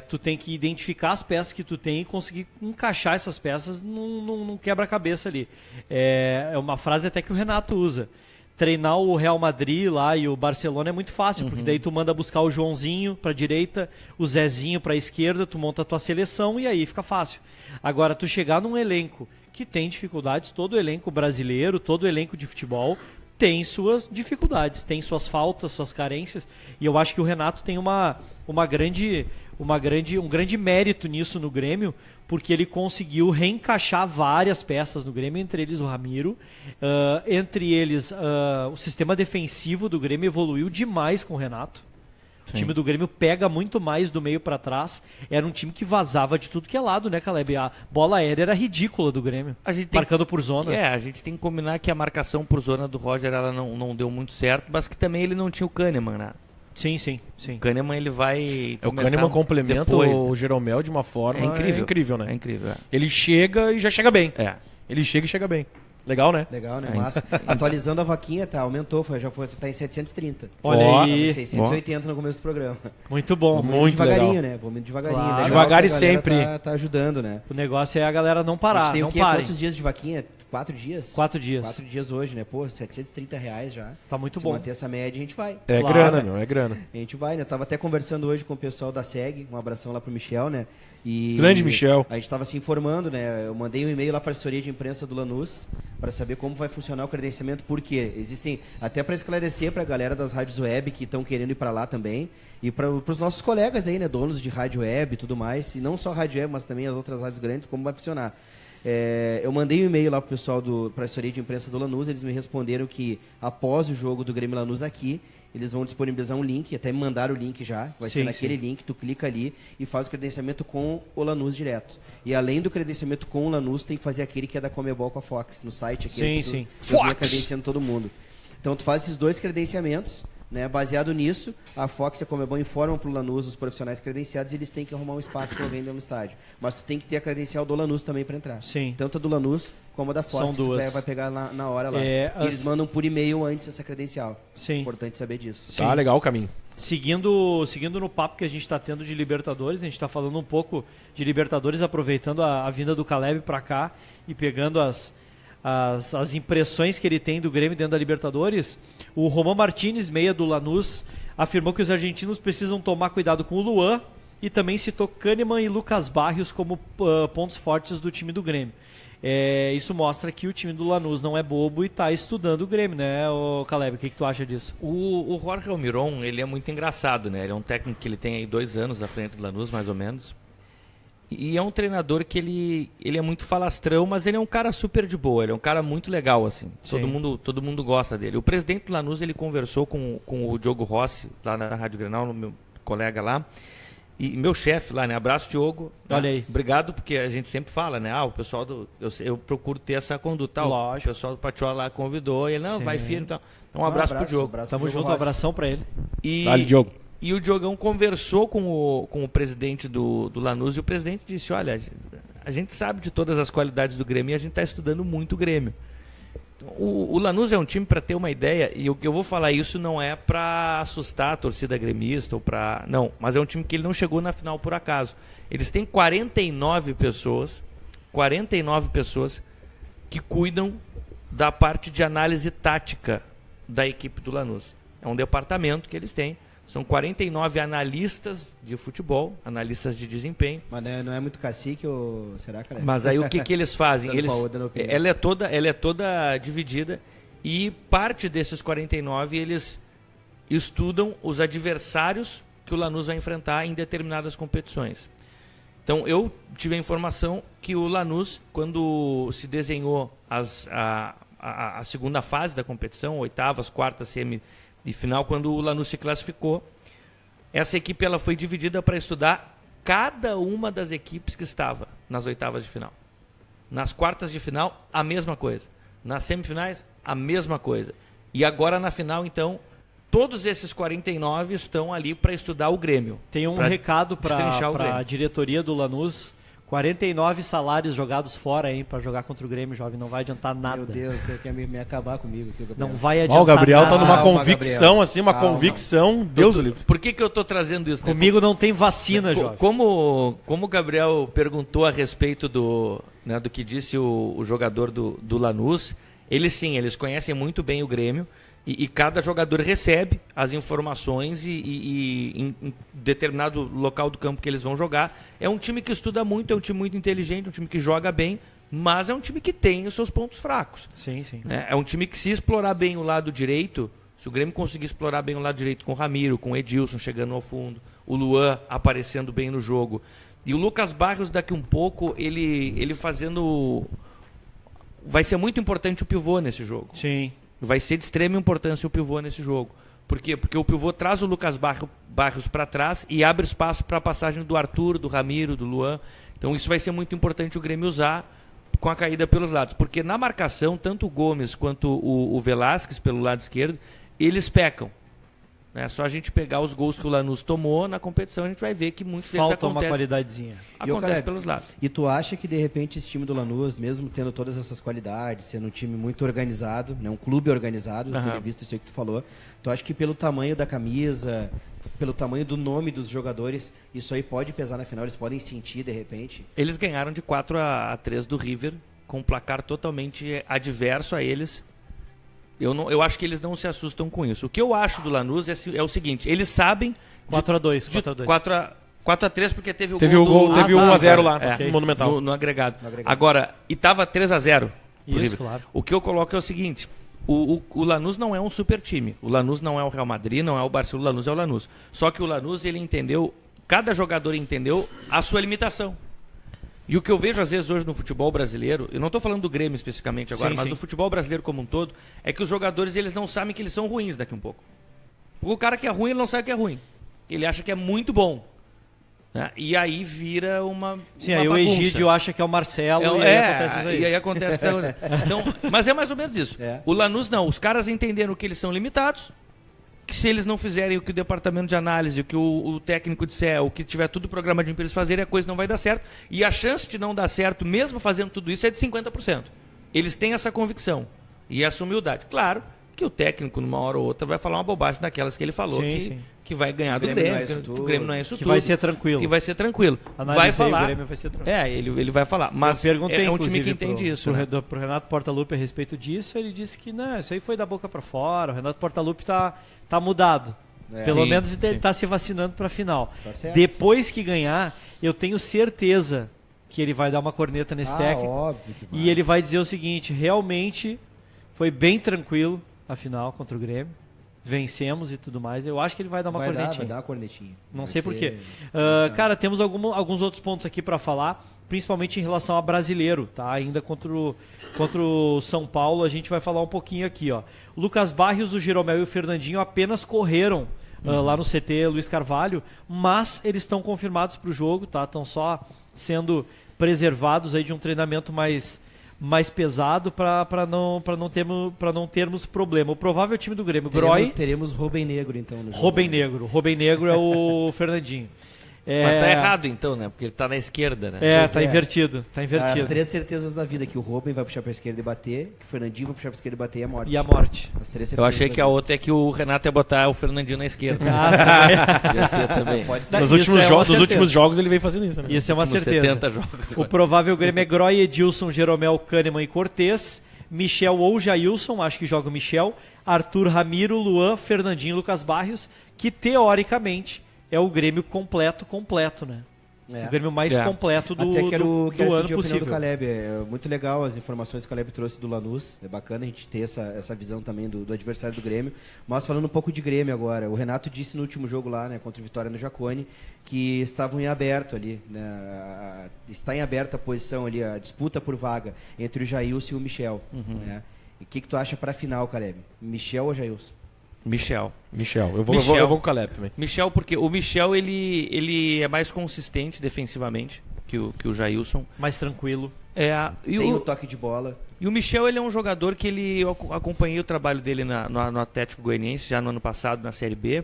Tu tem que identificar as peças que tu tem e conseguir encaixar essas peças num quebra-cabeça ali. É uma frase até que o Renato usa. Treinar o Real Madrid lá e o Barcelona é muito fácil, porque daí tu manda buscar o Joãozinho pra direita, o Zezinho pra esquerda, tu monta a tua seleção e aí fica fácil. Agora, tu chegar num elenco que tem dificuldades, todo elenco brasileiro, todo elenco de futebol tem suas dificuldades, tem suas faltas, suas carências, e eu acho que o Renato tem um grande mérito nisso no Grêmio, porque ele conseguiu reencaixar várias peças no Grêmio, entre eles o Ramiro, entre eles o sistema defensivo do Grêmio evoluiu demais com o Renato. Sim. O time do Grêmio pega muito mais do meio para trás. Era um time que vazava de tudo que é lado, né, Caleb? A bola aérea era ridícula do Grêmio, marcando por zona. A gente tem que combinar que a marcação por zona do Roger ela não deu muito certo, mas que também ele não tinha o Kahneman, né? Sim. O Kahneman ele vai o Kahneman complementa depois, o Jeromel de uma forma incrível, né? É incrível. Ele chega e já chega bem. Ele chega e chega bem. Legal, né? Legal, né? Mas atualizando a vaquinha, aumentou, tá em 730. Olha aí. 680 no começo do programa. Muito bom. Vamos muito devagarinho, legal. né? Vamos devagarinho. Claro. Devagar e sempre. Tá ajudando, né? O negócio é a galera não parar, a gente tem não parem. Quantos dias de vaquinha? 4 dias? 4 dias. 4 dias hoje, né? Pô, R$730 já. Tá muito Se bom. Se manter essa média, a gente vai. É claro, grana, meu, é grana. A gente vai, né? Eu tava até conversando hoje com o pessoal da SEG, um abração lá pro Michel, né? Grande Michel. A gente tava se informando, né? Eu mandei um e-mail lá para a assessoria de imprensa do Lanús para saber como vai funcionar o credenciamento, porque existem, até para esclarecer para a galera das rádios web que estão querendo ir para lá também, e para os nossos colegas aí, né? Donos de rádio web e tudo mais, e não só rádio web, mas também as outras rádios grandes, como vai funcionar. Eu mandei um e-mail lá pro pessoal para a assessoria de imprensa do Lanús, eles me responderam que após o jogo do Grêmio Lanús aqui, eles vão disponibilizar um link, até me mandaram o link já, vai ser naquele link, tu clica ali e faz o credenciamento com o Lanús direto. E além do credenciamento com o Lanús, tem que fazer aquele que é da Comebol com a Fox, no site aqui. Sim. Fox! Credenciando todo mundo. Então tu faz esses 2 credenciamentos, né? Baseado nisso, a Fox e a Comebol informam pro Lanús os profissionais credenciados e eles têm que arrumar um espaço para alguém dentro do estádio. Mas tu tem que ter a credencial do Lanús também para entrar. Sim. Tanto a do Lanús como a da Fox. São duas. Tu vai pegar na hora lá. E eles mandam por e-mail antes essa credencial. Sim. Importante saber disso. Tá legal o caminho. Seguindo no papo que a gente está tendo de Libertadores, a gente está falando um pouco de Libertadores, aproveitando a vinda do Caleb para cá e pegando as impressões que ele tem do Grêmio dentro da Libertadores, o Román Martínez, meia do Lanús, afirmou que os argentinos precisam tomar cuidado com o Luan e também citou Kahneman e Lucas Barrios como pontos fortes do time do Grêmio. Isso mostra que o time do Lanús não é bobo e está estudando o Grêmio, né, Caleb? O que tu acha disso? O Jorge Almiron, ele é muito engraçado, né? Ele é um técnico que ele tem aí 2 anos à frente do Lanús, mais ou menos. E é um treinador que ele é muito falastrão, mas ele é um cara super de boa, ele é um cara muito legal, assim. Todo mundo gosta dele. O presidente do Lanús, ele conversou com o Diogo Rossi, lá na Rádio Grenal, no meu colega lá, e meu chefe lá, né? Abraço, Diogo. Olha aí. Obrigado, porque a gente sempre fala, né? O pessoal eu procuro ter essa conduta. Lógico. O pessoal do Patiola lá convidou, e ele, não, Sim. vai firme. Então, um abraço pro Diogo. Tamo junto, um abração pra ele. Vale, Diogo. E o Diogão conversou com o presidente do Lanús, e o presidente disse, olha, a gente sabe de todas as qualidades do Grêmio e a gente está estudando muito o Grêmio. O Lanús é um time, para ter uma ideia, e eu vou falar isso não é para assustar a torcida gremista, não, mas é um time que ele não chegou na final por acaso. Eles têm 49 pessoas que cuidam da parte de análise tática da equipe do Lanús. É um departamento que eles têm. São 49 analistas de futebol, analistas de desempenho. Mas não é muito cacique ou será, cara? Mas aí o que eles fazem? Ela é toda dividida e parte desses 49 eles estudam os adversários que o Lanús vai enfrentar em determinadas competições. Então eu tive a informação que o Lanús, quando se desenhou a segunda fase da competição, oitavas, quartas, semi e final, quando o Lanús se classificou, essa equipe ela foi dividida para estudar cada uma das equipes que estava nas oitavas de final. Nas quartas de final, a mesma coisa. Nas semifinais, a mesma coisa. E agora na final, então, todos esses 49 estão ali para estudar o Grêmio. Tem um recado para a diretoria do Lanús. 49 salários jogados fora, hein, para jogar contra o Grêmio, jovem. Não vai adiantar nada. Meu Deus, você quer me acabar comigo aqui, Gabriel. Não vai adiantar nada. O Gabriel nada. tá numa convicção, Gabriel. assim, uma convicção. Deus o livre. Por que eu tô trazendo isso? Comigo não tem vacina, jovem. Como o Gabriel perguntou a respeito do que disse o jogador do Lanús, eles conhecem muito bem o Grêmio. E cada jogador recebe as informações e em determinado local do campo que eles vão jogar. É um time que estuda muito, é um time muito inteligente, um time que joga bem, mas é um time que tem os seus pontos fracos. Sim, sim. É um time que, se explorar bem o lado direito, se o Grêmio conseguir explorar bem o lado direito com o Ramiro, com o Edilson chegando ao fundo, o Luan aparecendo bem no jogo, e o Lucas Barrios daqui um pouco, ele fazendo... Vai ser muito importante o pivô nesse jogo. Sim. Vai ser de extrema importância o pivô nesse jogo. Por quê? Porque o pivô traz o Lucas Barrios para trás e abre espaço para a passagem do Arthur, do Ramiro, do Luan. Então isso vai ser muito importante o Grêmio usar com a caída pelos lados. Porque na marcação, tanto o Gomes quanto o Velasquez pelo lado esquerdo, eles pecam. É só a gente pegar os gols que o Lanús tomou na competição, a gente vai ver que muitos deles falta uma qualidadezinha. Acontece pelos lados. E tu acha que, de repente, esse time do Lanús, mesmo tendo todas essas qualidades, sendo um time muito organizado, né, um clube organizado, tendo visto isso aí que tu falou, tu acha que pelo tamanho da camisa, pelo tamanho do nome dos jogadores, isso aí pode pesar na final? Eles podem sentir, de repente? Eles ganharam de 4-3 do River, com um placar totalmente adverso a eles. Eu acho que eles não se assustam com isso. O que eu acho do Lanús é o seguinte, eles sabem... 4-2. 4-3 porque teve o Teve gol teve 1-0 lá, no Monumental. No agregado. Agora, e tava 3-0 pro Isso, River. claro. O que eu coloco é o seguinte, o Lanús não é um super time. O Lanús não é o Real Madrid, não é o Barcelona, o Lanús é o Lanús. Só que o Lanús, ele entendeu, cada jogador entendeu a sua limitação. E o que eu vejo às vezes hoje no futebol brasileiro, eu não estou falando do Grêmio especificamente agora, mas do futebol brasileiro como um todo, é que os jogadores eles não sabem que eles são ruins daqui um pouco. O cara que é ruim, ele não sabe que é ruim. Ele acha que é muito bom. Né? E aí vira uma Sim, aí bagunça. O Egídio acha que é o Marcelo e aí acontece isso aí. E aí acontece então, mas é mais ou menos isso. O Lanús não, os caras entenderam que eles são limitados, que se eles não fizerem o que o departamento de análise, o que o técnico disser, o que tiver tudo programadinho para eles fazerem, a coisa não vai dar certo. E a chance de não dar certo, mesmo fazendo tudo isso, é de 50%. Eles têm essa convicção e essa humildade. Claro que o técnico, numa hora ou outra, vai falar uma bobagem daquelas que ele falou, que vai ganhar do Grêmio, o Grêmio não é isso tudo. Que vai ser tranquilo. Que vai ser tranquilo. Analisei, vai falar. O Grêmio vai ser tranquilo. Ele vai falar. Mas eu perguntei, é um time que entende isso. Né? Pro Renato Portaluppi a respeito disso, ele disse que não, isso aí foi da boca para fora. O Renato Portaluppi tá mudado. Pelo menos ele tá se vacinando para a final. Tá certo. Depois que ganhar, eu tenho certeza que ele vai dar uma corneta nesse técnico. Óbvio que vai. E ele vai dizer o seguinte, realmente foi bem tranquilo a final contra o Grêmio. Vencemos e tudo mais. Eu acho que ele vai dar uma cornetinha. Vai dar uma cornetinha. Não sei por quê. Cara, temos alguns outros pontos aqui para falar, principalmente em relação a brasileiro, tá? Ainda contra o São Paulo, a gente vai falar um pouquinho aqui, ó. O Lucas Barrios, o Jeromel e o Fernandinho apenas correram lá no CT Luiz Carvalho, mas eles estão confirmados para o jogo, tá? Estão só sendo preservados aí de um treinamento mais pesado para não termos problema. O provável time do Grêmio, Groy... Teremos Rubem Negro, então. Rubem Negro é o Fernandinho. Mas tá errado então, né? Porque ele tá na esquerda, né? Tá invertido. As 3 certezas da vida, que o Rubem vai puxar pra esquerda e bater, que o Fernandinho vai puxar pra esquerda e bater, e a morte. E a morte. As 3 certezas Eu achei que a outra é que o Renato ia botar o Fernandinho na esquerda. Ia ser também. Pode ser. Nos últimos jogos ele vem fazendo isso, né? Isso é uma certeza. 70 jogos. O provável Grêmio é Groy, Edilson, Jeromel, Kahneman e Cortez, Michel ou Jailson, acho que joga o Michel, Arthur, Ramiro, Luan, Fernandinho e Lucas Barrios, que teoricamente é o Grêmio completo, né? O Grêmio mais completo do ano possível. Do Caleb. É muito legal as informações que o Caleb trouxe do Lanús. É bacana a gente ter essa visão também do adversário do Grêmio. Mas falando um pouco de Grêmio agora, o Renato disse no último jogo lá, né, contra o Vitória no Jacone, que estavam em aberto ali, né, está em aberta a posição ali, a disputa por vaga entre o Jailson e o Michel. Né? E o que tu acha para a final, Caleb? Michel ou Jailson? Michel. Eu vou com o Caleb também. Michel, porque o Michel ele é mais consistente defensivamente que o Jailson. Mais tranquilo. Tem o toque de bola. E o Michel, ele é um jogador que eu acompanhei o trabalho dele no Atlético Goianiense, já no ano passado, na Série B.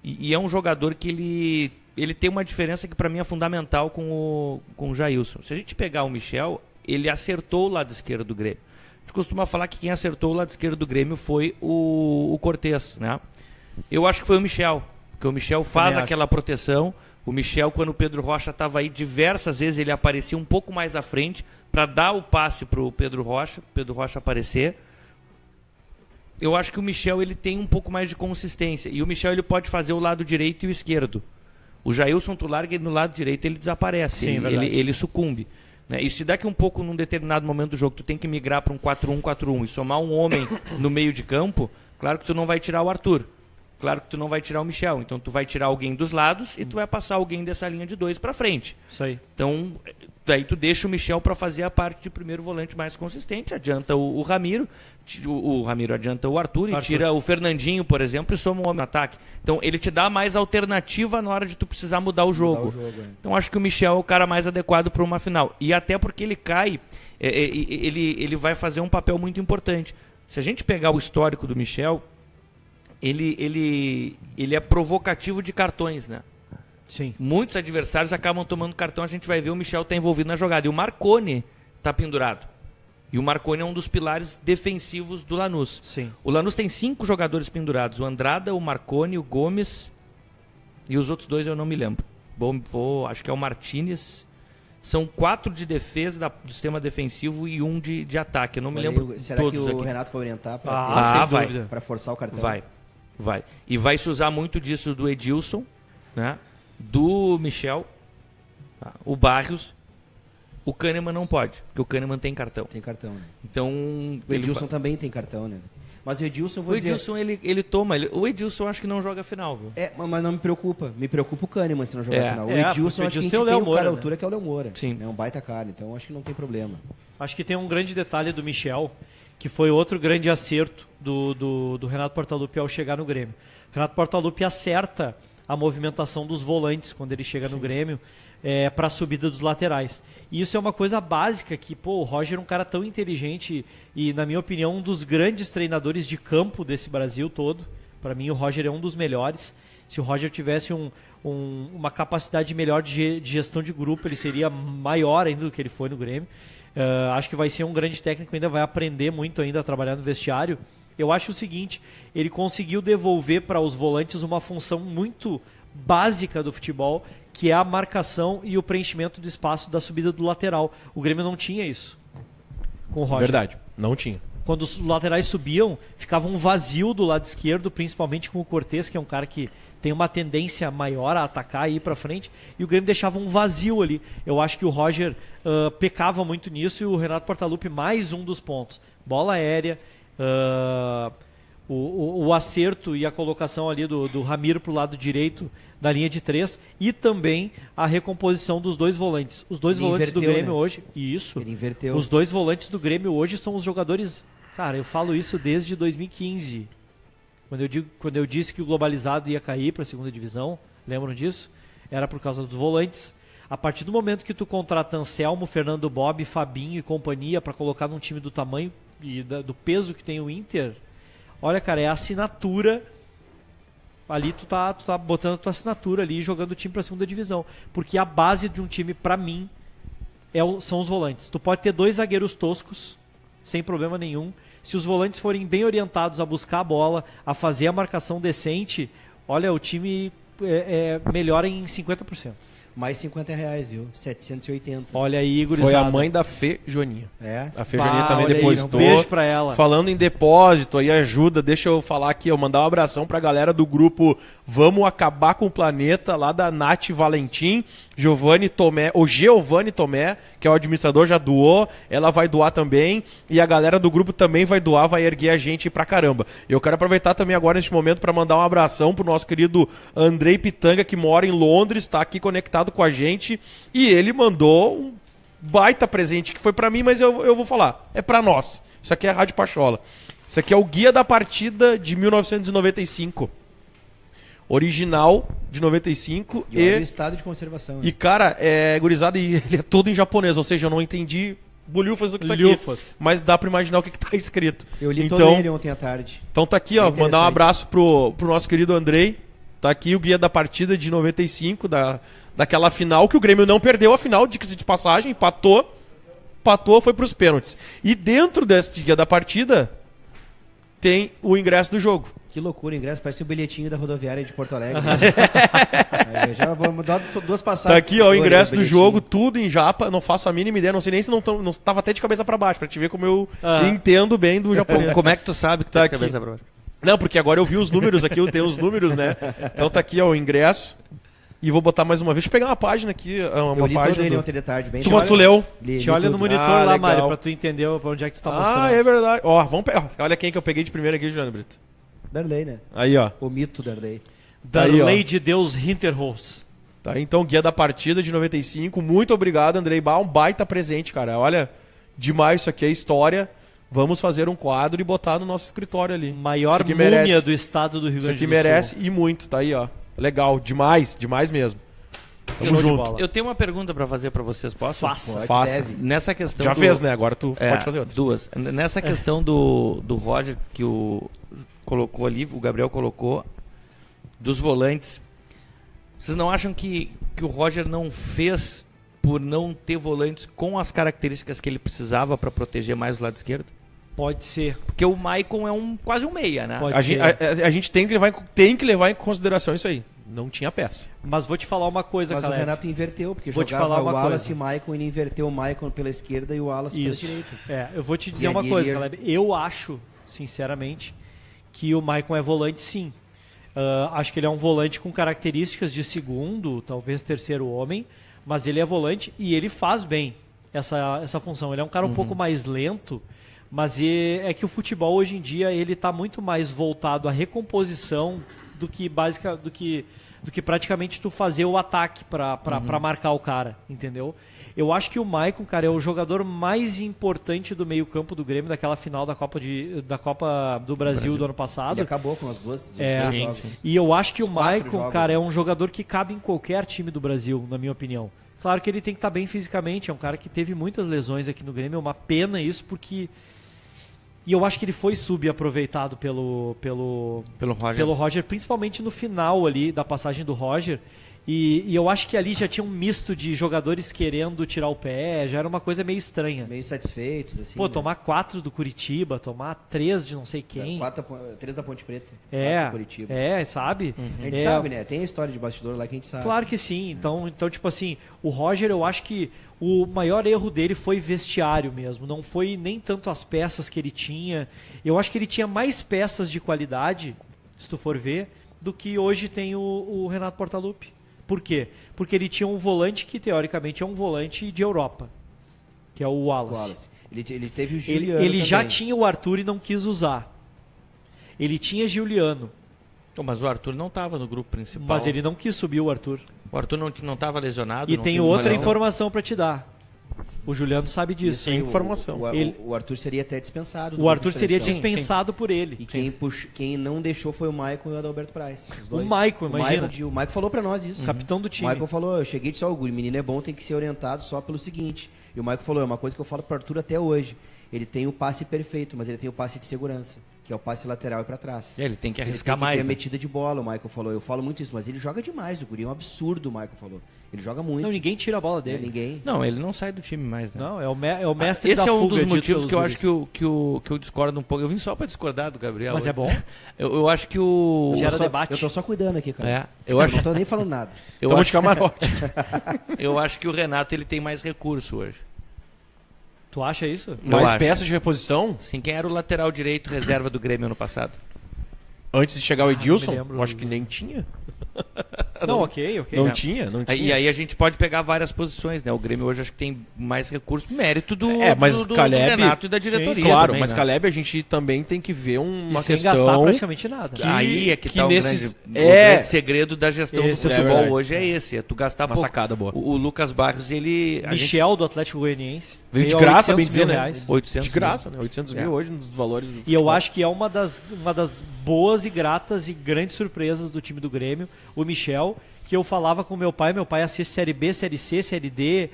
E é um jogador que ele tem uma diferença que para mim é fundamental com o Jailson. Se a gente pegar o Michel, ele acertou o lado esquerdo do Grêmio. A gente costuma falar que quem acertou o lado esquerdo do Grêmio foi o Cortez, né? Eu acho que foi o Michel, porque o Michel faz aquela proteção. O Michel, quando o Pedro Rocha estava aí, diversas vezes ele aparecia um pouco mais à frente para dar o passe para o Pedro Rocha aparecer. Eu acho que o Michel ele tem um pouco mais de consistência, e o Michel ele pode fazer o lado direito e o esquerdo. O Jailson, tu larga ele no lado direito, ele desaparece, Sim, ele sucumbe. Né? E se daqui um pouco, num determinado momento do jogo, tu tem que migrar para um 4-1-4-1 e somar um homem no meio de campo, claro que tu não vai tirar o Arthur, claro que tu não vai tirar o Michel, então tu vai tirar alguém dos lados e tu vai passar alguém dessa linha de 2 para frente. Isso aí. Então, daí tu deixa o Michel para fazer a parte de primeiro volante mais consistente, adianta o Ramiro, o Ramiro adianta o Arthur e tira o Fernandinho, por exemplo, e soma um homem no ataque. Então ele te dá mais alternativa na hora de tu precisar mudar o jogo. Então acho que o Michel é o cara mais adequado para uma final. E até porque ele cai, ele vai fazer um papel muito importante. Se a gente pegar o histórico do Michel, ele é provocativo de cartões, né? Sim. Muitos adversários acabam tomando cartão, a gente vai ver o Michel tá envolvido na jogada. E o Marconi tá pendurado. E o Marconi é um dos pilares defensivos do Lanús. Sim. O Lanús tem 5 jogadores pendurados. O Andrada, o Marconi, o Gomes e os outros 2 eu não me lembro. Acho que é o Martínez. São 4 de defesa do sistema defensivo e 1 de ataque. Eu não me lembro será todos que o aqui. Renato vai orientar para forçar o cartão? Vai. E vai se usar muito disso do Edilson, né? Do Michel, tá? O Barrios. O Kahneman não pode, porque o Kahneman tem cartão. Tem cartão, né? Então, o Edilson também tem cartão, né? Mas o Edilson, ele toma. O Edilson acho que não joga final, viu? Mas não me preocupa. Me preocupa o Kahneman se não jogar final. O Edilson acho que a gente tem um cara à né? altura que é o Léo Moura. Sim. É um baita cara, então acho que não tem problema. Acho que tem um grande detalhe do Michel, que foi outro grande acerto do Renato Portaluppi ao chegar no Grêmio. O Renato Portaluppi acerta a movimentação dos volantes quando ele chega no Grêmio para a subida dos laterais. E isso é uma coisa básica que, o Roger é um cara tão inteligente e, na minha opinião, um dos grandes treinadores de campo desse Brasil todo. Para mim, o Roger é um dos melhores. Se o Roger tivesse uma capacidade melhor de gestão de grupo, ele seria maior ainda do que ele foi no Grêmio. Acho que vai ser um grande técnico, ainda vai aprender muito ainda a trabalhar no vestiário. Eu acho o seguinte, ele conseguiu devolver para os volantes uma função muito básica do futebol, que é a marcação e o preenchimento do espaço da subida do lateral. O Grêmio não tinha isso com o Roger. Verdade, não tinha. Quando os laterais subiam, ficava um vazio do lado esquerdo, principalmente com o Cortez, que é um cara que tem uma tendência maior a atacar e ir pra frente, e o Grêmio deixava um vazio ali. Eu acho que o Roger pecava muito nisso, e o Renato Portaluppi mais um dos pontos. Bola aérea, o acerto e a colocação ali do Ramiro pro lado direito da linha de 3, e também a recomposição dos dois volantes. Os dois Ele volantes do inverteu, Grêmio né? hoje, isso. Ele inverteu. Os dois volantes do Grêmio hoje são os jogadores... Cara, eu falo isso desde 2015. Quando eu disse que o Globalizado ia cair para a segunda divisão, lembram disso? Era por causa dos volantes. A partir do momento que tu contrata Anselmo, Fernando Bob, Fabinho e companhia para colocar num time do tamanho e do peso que tem o Inter, olha, cara, é a assinatura. Ali tu tá botando a tua assinatura ali e jogando o time para a segunda divisão. Porque a base de um time, para mim, são os volantes. Tu pode ter 2 zagueiros toscos, sem problema nenhum. Se os volantes forem bem orientados a buscar a bola, a fazer a marcação decente, olha, o time melhora em 50%. Mais R$50, viu? 780. Olha aí, gurizada. Foi a mãe da Fê Joaninha. É? A Fê Joaninha também olha aí, depositou. um beijo pra ela. Falando em depósito aí, ajuda, deixa eu falar aqui, eu mandar um abração pra galera do grupo Vamos Acabar com o Planeta, lá da Nath Valentim, Giovanni Tomé, o Giovanni Tomé, que é o administrador, já doou, ela vai doar também, e a galera do grupo também vai doar, vai erguer a gente pra caramba. Eu quero aproveitar também agora neste momento pra mandar um abração pro nosso querido Andrei Pitanga, que mora em Londres, tá aqui conectado com a gente, e ele mandou um baita presente que foi pra mim, mas eu vou falar, é pra nós. Isso aqui é a Rádio Pachola. Isso aqui é o Guia da Partida de 1995. Original de 95 E olha o estado de conservação. e cara, gurizada, e ele é todo em japonês, ou seja, eu não entendi bolhufas do que tá aqui, Lhufas. mas dá pra imaginar o que tá escrito. Eu li então, todo ele ontem à tarde. então tá aqui, ó, Bem mandar um interessante. abraço pro nosso querido Andrei. Tá aqui o Guia da Partida de 95, daquela final que o Grêmio não perdeu a final, de passagem, empatou, foi pros pênaltis. E dentro desse Guia da Partida tem o ingresso do jogo. Que loucura, o ingresso parece o bilhetinho da rodoviária de Porto Alegre. Aí, já vamos dar 2 passagens. Tá aqui, ó, o ingresso do bilhetinho. jogo, tudo em japa, não faço a mínima ideia, não sei nem se não tava até de cabeça pra baixo, pra te ver como eu entendo bem do japonês. Como é que tu sabe que Tá tá de aqui. cabeça pra baixo? Não, porque agora eu vi os números aqui, eu tenho os números, né? Então tá aqui, ó, o ingresso. E vou botar mais uma vez. Deixa eu pegar uma página aqui, Eu uma li página todo ele do... ontem de tarde. Bem Tu leu? Te olha no monitor Ah, lá, legal. Mário, pra tu entender pra onde é que tu tá mostrando. Ah, é verdade. Ó, vamos pegar. Olha quem que eu peguei de primeira aqui, Juliano Brito. Darley, né? Aí, ó. O mito Darley. Da Aí, ó. Lei de Deus Hinterhouse. Tá, então, Guia da Partida de 95. Muito obrigado, Andrei Bá. Um baita presente, cara. Olha, demais isso aqui é história. Vamos fazer um quadro e botar no nosso escritório ali. Maior Isso aqui múmia merece. do estado do Rio Isso Grande aqui do merece Sul. e muito. Tá aí, ó. Legal. Demais. Demais mesmo. Tamo Show de junto. bola. Eu tenho uma pergunta pra fazer pra vocês, posso? Faça. Pode, Faça. deve. Nessa questão Já do- fez, né? Agora tu É, pode fazer outra. 2. Nessa questão do Roger, que o colocou ali, o Gabriel colocou, dos volantes, vocês não acham que o Roger não fez por não ter volantes com as características que ele precisava para proteger mais o lado esquerdo? Pode ser. Porque o Maicon é quase um meia, né? Pode A ser. gente, a gente tem que levar em consideração isso aí. Não tinha peça. Mas vou te falar uma coisa, Mas o Caleb. Renato inverteu, porque Vou te jogava falar o uma Wallace coisa. e o Maicon, ele inverteu o Maicon pela esquerda e o Wallace Isso. pela direita. Eu vou te dizer E uma ali coisa, ele- Caleb. Eu acho, sinceramente, que o Maicon é volante, sim. Acho que ele é um volante com características de segundo, talvez terceiro homem, mas ele é volante e ele faz bem essa função. Ele é um cara um pouco mais lento, mas é que o futebol hoje em dia ele está muito mais voltado à recomposição do que praticamente tu fazer o ataque para marcar o cara, entendeu? Eu acho que o Maicon, cara, é o jogador mais importante do meio-campo do Grêmio daquela final da Copa do Brasil do ano passado. Ele acabou com as duas É. dois Sim, jogos. sim. E eu acho que Os o 4 Maicon, jogos, cara, né? é um jogador que cabe em qualquer time do Brasil, na minha opinião. Claro que ele tem que estar bem fisicamente, é um cara que teve muitas lesões aqui no Grêmio, é uma pena isso, porque... E eu acho que ele foi subaproveitado pelo Pelo Roger. Roger, principalmente no final ali da passagem do Roger. E eu acho que ali já tinha um misto de jogadores querendo tirar o pé, já era uma coisa meio estranha. Meio satisfeitos, assim. Pô, né? tomar 4 do Curitiba, tomar 3 de não sei quem. 3 da Ponte Preta. 4 É, do Curitiba. sabe? A gente É, sabe, né? Tem a história de bastidor lá que a gente sabe. Claro que sim. Então, tipo assim, o Roger, eu acho que o maior erro dele foi vestiário mesmo. Não foi nem tanto as peças que ele tinha. Eu acho que ele tinha mais peças de qualidade, se tu for ver, do que hoje tem o Renato Portaluppi. Por quê? Porque ele tinha um volante que, teoricamente, é um volante de Europa, que é o Wallace. Wallace. Ele teve o Ele, Giuliano ele já também. tinha o Arthur e não quis usar. Ele tinha Giuliano, Pô, mas o Arthur não estava no grupo principal. mas ele não quis subir o Arthur. O Arthur não estava lesionado. E não tenho teve uma outra lesão. informação para te dar. O Juliano sabe disso. Isso aí, informação. O Arthur seria até dispensado. do O Arthur grupo de seria seleção. dispensado por ele. E quem não deixou foi o Maicon e o Adalberto Price. Os O dois. Maicon, imagina. O Maicon falou pra nós isso. Capitão do O time. Maicon falou, eu cheguei e disse, ó, o menino é bom, tem que ser orientado só pelo seguinte. E o Maicon falou, é uma coisa que eu falo pro Arthur até hoje. Ele tem o passe perfeito, mas ele tem o passe de segurança, que é o passe lateral e pra trás. Ele tem que Ele arriscar tem que mais. ter a né? metida de bola, o Michael falou. Eu falo muito isso, mas ele joga demais, o guri é um absurdo, o Michael falou. Ele joga muito. Não, ninguém tira a bola Não é dele. ninguém. Não, ele não sai do time mais, né? Não, é o mestre Esse da é um fuga, dos dito motivos pelos que eu acho guris. que eu discordo um pouco. Eu vim só pra discordar do Gabriel. Mas é bom. Eu acho que o... Gera Eu debate. tô só cuidando aqui, cara. É, eu acho, não tô nem falando nada. eu, Tamo acho, de camarote. eu acho que o Renato ele tem mais recurso hoje. Tu acha isso? Eu Mais acho. peças de reposição? Sim, quem era o lateral direito reserva do Grêmio ano passado? Antes de chegar o Edilson? me lembro. Eu acho que nem tinha. Não, ok. Não É. tinha, não tinha. E aí a gente pode pegar várias posições, né? O Grêmio hoje acho que tem mais recurso, mérito do, mas do Caleb- Renato e da diretoria. Claro, também, mas né? Caleb a gente também tem que ver uma E sem questão... gastar praticamente nada. Aí é que tá nesses- o grande segredo da gestão do Esse é futebol verdade. hoje é esse, é tu gastar Uma pouco. sacada boa. O Lucas Barros, ele... a gente- Michel, do Atlético Goianiense. Veio de a graça, 800 bem dizer, mil né? reais. 800 De graça, né? 800 mil hoje nos valores do E eu futebol. acho que é uma das boas e gratas e grandes surpresas do time do Grêmio, o Michel, que eu falava com meu pai assiste Série B, Série C, Série D,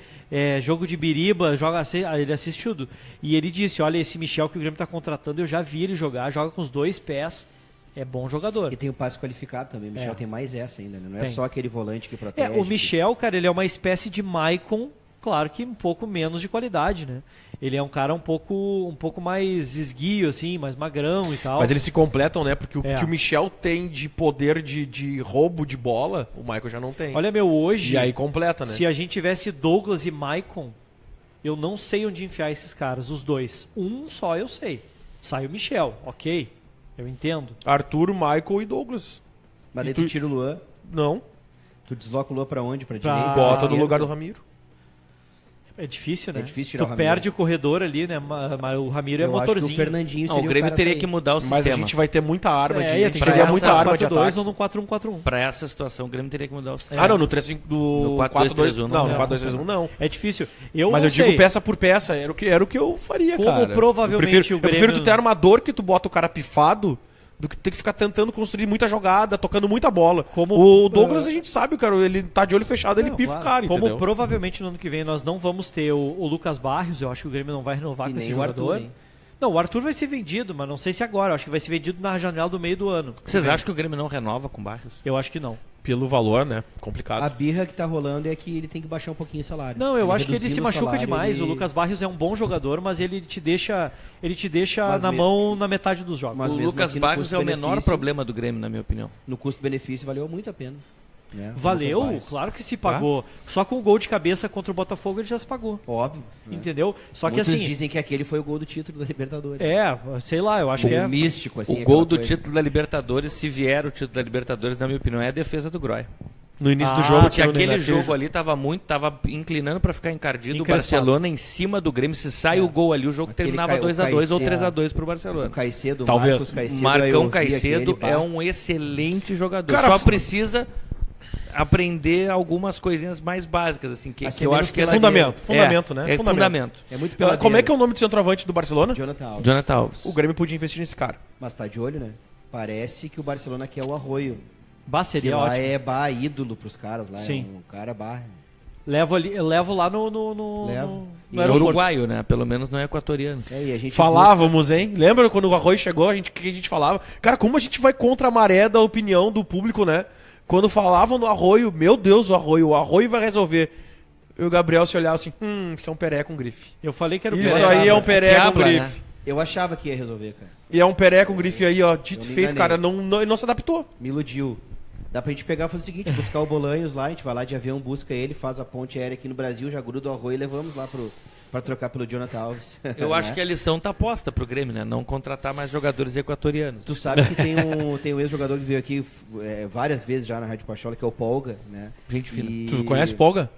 jogo de biriba, ele assiste tudo. E ele disse, olha, esse Michel que o Grêmio está contratando, eu já vi ele jogar, joga com os 2 pés, é bom jogador. E tem o passe qualificado também. O Michel É. tem mais essa ainda, né? Não é Tem. só aquele volante que protege. O Michel, cara, ele é uma espécie de Maicon, claro que um pouco menos de qualidade, né? Ele é um cara um pouco mais esguio, assim, mais magrão e tal. Mas eles se completam, né? Porque o É. que o Michel tem de poder de roubo de bola, o Michael já não tem. Olha, meu, hoje, E aí completa, né? se a gente tivesse Douglas e Maicon, eu não sei onde enfiar esses caras, os dois. Um só eu sei. Sai o Michel, ok, eu entendo. Arthur, Michael e Douglas. Mas E daí tu- tu tira o Luan, Não, tu desloca o Luan pra onde? Pra Pra- direita? bota pra no esquerda? lugar do Ramiro. É difícil, né? É difícil tirar tu o Ramiro. perde o corredor ali, né? Mas o Ramiro é Eu acho que motorzinho. o Fernandinho Não, seria o Grêmio cara a teria sair. que mudar o Mas a sistema. gente vai ter muita arma É, de... A ia gente ter que teria jogar muita no arma de 4-2 ataque. ou no 4-1-4-1. Pra essa situação, o Grêmio teria que mudar o sistema. Ah, não, no 3 do No 4-2-3-1 4-2-3-1 não, no não. 4-2-3-1 não. É difícil. Mas não eu digo sei. peça por peça, era o que eu faria, Como cara. provavelmente eu o prefiro Grêmio- tu ter armador que tu bota o cara pifado do que ter que ficar tentando construir muita jogada, tocando muita bola. Como- O Douglas a gente sabe, cara, ele tá de olho fechado, ele Não, pifa claro. o cara, Como entendeu? provavelmente no ano que vem nós não vamos ter o Lucas Barrios, eu acho que o Grêmio não vai renovar E com esse nem o jogador. Arthur, hein? Não, o Arthur vai ser vendido, mas não sei se agora. Eu acho que vai ser vendido na janela do meio do ano. Vocês acham que o Grêmio não renova com o Barrios? Eu acho que não. Pelo valor, né? Complicado. A birra que tá rolando é que ele tem que baixar um pouquinho o salário. Não, eu acho que ele se reduzindo o machuca salário, demais. ele- O Lucas Barrios é um bom jogador, mas ele te deixa Mas na me- mão na metade dos jogos. Mas o mesmo Lucas assim, no Barrios é o menor custo-benefício- problema do Grêmio, na minha opinião. No custo-benefício valeu muito a pena. Né? O Valeu, Lucas Barrios. claro que se pagou. Só com o gol de cabeça contra o Botafogo ele já se pagou. Óbvio. né? Entendeu? Só que Muitos assim, dizem que aquele foi o gol do título da Libertadores. sei lá, eu acho que é. místico, assim. O aquela gol do coisa. título da Libertadores, se vier o título da Libertadores, na minha opinião, é a defesa do Groy. No início Ah, do jogo, Porque tinha aquele naquele jogo ali tava inclinando pra ficar encardido. O Encrespado. Barcelona em cima do Grêmio. Se sai o gol ali, o jogo Aquele terminava Ca- o 2-2 ou Caicedo- 3-2 pro O Barcelona. Caicedo, Talvez. Marcos Caicedo, eu Marcão vi Caicedo aquele, é pá. um excelente jogador. Cara, Só precisa aprender algumas coisinhas mais básicas, assim, que ser eu menos acho que é Fundamento, fundamento, né? É fundamento. É muito Ah, peladeiro. como é que é o nome do centroavante do Barcelona? Jonathan Alves. Jonathan Alves. O Grêmio podia investir nesse cara. Mas tá de olho, né? Parece que o Barcelona quer o Arroio. Bah, Que seria lá ótimo. é ídolo pros caras lá. Sim. É um cara barra. Eu levo lá no Levo. E no É aeroporto. uruguaio, né? Pelo menos não é equatoriano. É, e a gente Falávamos, hein? Lembra quando o Arroio chegou, o que a gente falava? Cara, como a gente vai contra a maré da opinião do público, né? Quando falavam do Arroio, meu Deus, o Arroio vai resolver. E o Gabriel se olhava assim, isso é um peré com grife. Eu falei que era o Isso Pelé. aí é um peré com Diabla, grife. né? Eu achava que ia resolver, cara. E é um peré com grife aí, ó, dito Eu e me feito, enganei. cara, ele não se adaptou. Me iludiu. Dá pra gente pegar e fazer o seguinte, buscar o Bolanhos lá, a gente vai lá de avião, busca ele, faz a ponte aérea aqui no Brasil, já gruda o Arroio e levamos lá pra trocar pelo Jonathan Alves. Eu acho Né? que a lição tá posta pro Grêmio, né? Não contratar mais jogadores equatorianos. Tu sabe que tem um ex-jogador que veio aqui várias vezes já na Rádio Pachola, que é o Polga, né? Gente fina. E- Tu conhece o Polga?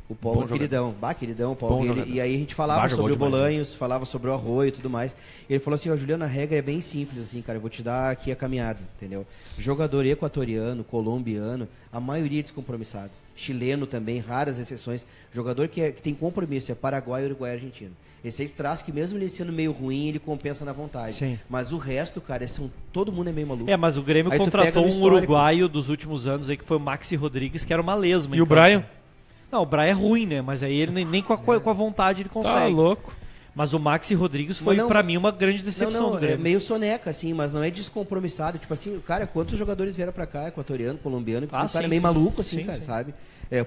O Polga, Bom queridão. Queridão, o Polga. Bom E jogador. e aí a gente falava Jogou sobre o demais, Bolanhos, falava sobre o Arroio e tudo mais. E ele falou assim, ó, Juliano, a regra é bem simples, assim, cara, eu vou te dar aqui a caminhada, entendeu? Jogador equatoriano, colombiano, a maioria é descompromissado. Chileno também, raras exceções. Jogador que tem compromisso, é Paraguai, Uruguai e Argentina. Esse aí traz que mesmo ele sendo meio ruim, ele compensa na vontade. Sim. Mas o resto, cara, todo mundo é meio maluco. É, mas o Grêmio Aí tu pega contratou no um histórico. uruguaio dos últimos anos aí, que foi o Maxi Rodrigues, que era uma lesma. E o então. Brian? Não, o Brian é ruim, né? Mas aí ele nem com a vontade ele consegue. Tá louco. Mas o Maxi Rodrigues foi, Mas não- pra mim, uma grande decepção do é Grêmio. meio soneca, assim, mas não é descompromissado. Tipo assim, cara, quantos jogadores vieram pra cá, equatoriano, colombiano, que Ah, o cara é sim, meio sim. maluco, assim, Sim, cara, sim. sabe?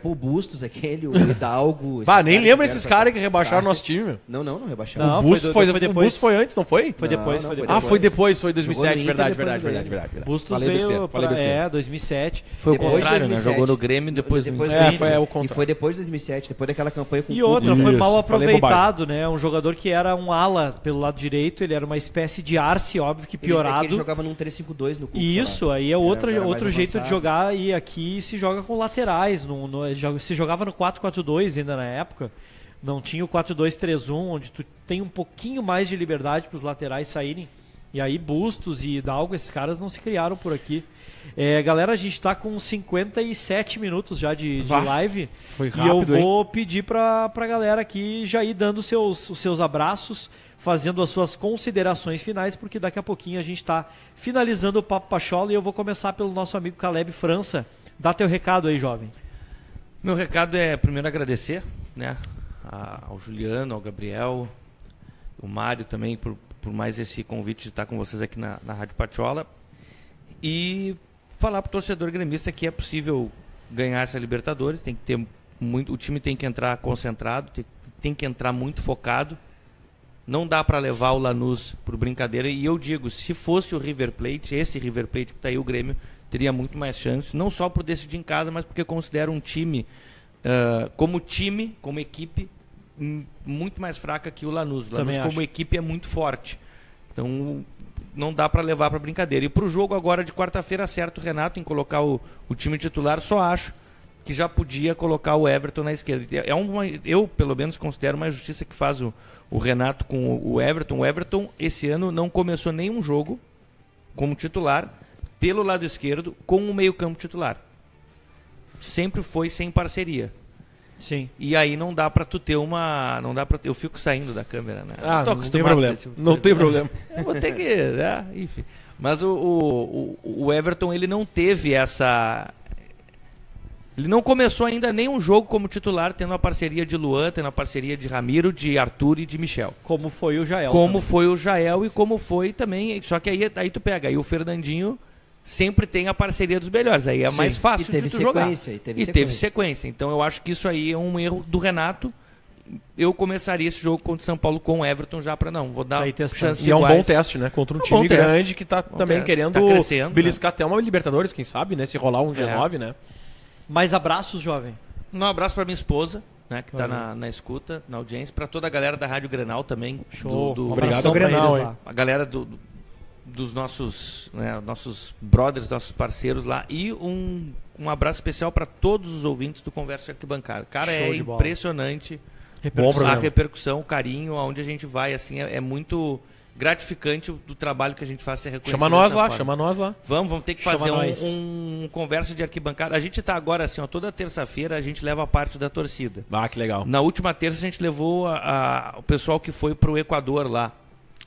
Pô, o Bustos, aquele, o Hidalgo. Bah, nem lembro esses esses caras caras que rebaixaram Sabe? nosso time, meu. Não rebaixaram. Não, O Bustos foi foi depois. Bustos foi antes, não foi? Foi Não, depois, não, foi foi depois. Ah, foi depois, foi Jogou 2007, no Inter, verdade, depois verdade, no verdade, Grêmio. verdade. Bustos Falei veio besteira, falei besteira. 2007. Foi o Depois de contrário, né? 2007. Jogou no Grêmio e depois no Depois Inter. do É, Inter. foi o E contrário. foi depois de 2007, depois daquela campanha com E o outra, Cuca. foi mal Isso, falei aproveitado, né? Um jogador que era um ala pelo lado direito, ele era uma espécie de Arce, óbvio que Ele piorado. jogava num 3-5-2 no Cuca. E isso, lá. aí é outro mais jeito de avançado. jogar, e aqui se joga com laterais. Se jogava no 4-4-2 ainda na época. Não tinha o 4-2-3-1, onde tu tem um pouquinho mais de liberdade para os laterais saírem. E aí Bustos e Hidalgo, esses caras não se criaram por aqui. Galera, a gente tá com 57 minutos já de Vá, live. foi E rápido, eu vou pedir pra galera aqui já ir dando os seus abraços, fazendo as suas considerações finais, porque daqui a pouquinho a gente tá finalizando o Papo Pachola e eu vou começar pelo nosso amigo Caleb França. Dá teu recado aí, jovem. Meu recado é primeiro agradecer, né, ao Juliano, ao Gabriel, o Mário também por mais esse convite de estar com vocês aqui na Rádio Pachola e falar pro torcedor gremista que é possível ganhar essa Libertadores. Tem que ter muito, o time tem que entrar concentrado, tem que entrar muito focado. Não dá para levar o Lanús por brincadeira. E eu digo, se fosse o River Plate, esse River Plate que está aí, o Grêmio teria muito mais chances, não só por decidir em casa, mas porque considero um time, como equipe, muito mais fraca que o Lanús. O Lanús Também como acho. equipe é muito forte. Então não dá para levar para brincadeira. E para o jogo agora de quarta-feira, acerta o Renato em colocar o time titular, só acho que já podia colocar o Everton na esquerda. Eu, pelo menos, considero uma injustiça que faz o Renato com o Everton. O Everton, esse ano, não começou nenhum jogo como titular pelo lado esquerdo com o meio-campo titular. Sempre foi sem parceria. Sim. E aí não dá pra tu ter uma... Não dá pra, eu fico saindo da câmera, né? Ah, Eu tô não tem acostumado problema. com esse tipo de Não coisa. tem problema. Eu vou ter que... enfim. Mas o Everton, ele não teve essa... Ele não começou ainda nenhum jogo como titular, tendo a parceria de Luan, tendo a parceria de Ramiro, de Arthur e de Michel. Como foi o Jael. Como também. foi o Jael e como foi também... Só que aí tu pega. Aí o Fernandinho sempre tem a parceria dos melhores. Aí é Sim. mais fácil E teve de tu jogar. sequência, e teve Teve sequência. Então eu acho que isso aí é um erro do Renato. Eu começaria esse jogo contra o São Paulo com o Everton já pra não. Vou dar Aí testando. chances E é um bom iguais. teste, né? Contra um É um time bom teste. grande que tá Bom também teste. querendo Tá crescendo, beliscar até uma Libertadores, quem sabe, né? Se rolar um G9, né? Mais abraços, jovem. Um abraço pra minha esposa, né, que tá Uhum. na escuta, na audiência. Pra toda a galera da Rádio Grenal também. Show. Do, Obrigado abração ao pra Grenal, eles hein? lá. a galera dos nossos, né, nossos brothers, nossos parceiros lá. E um abraço especial para todos os ouvintes do Conversa Arquibancada. Cara, Show é de bola. impressionante Bom a programa. repercussão, o carinho, aonde a gente vai. Assim, é muito gratificante do trabalho que a gente faz ser reconhecido. Chama nós dessa lá, forma. chama nós lá. Vamos ter que Chama fazer nós. um conversa de arquibancada. A gente tá agora assim, ó, toda terça-feira a gente leva a parte da torcida. Ah, que legal. Na última terça a gente levou o pessoal que foi pro Equador lá.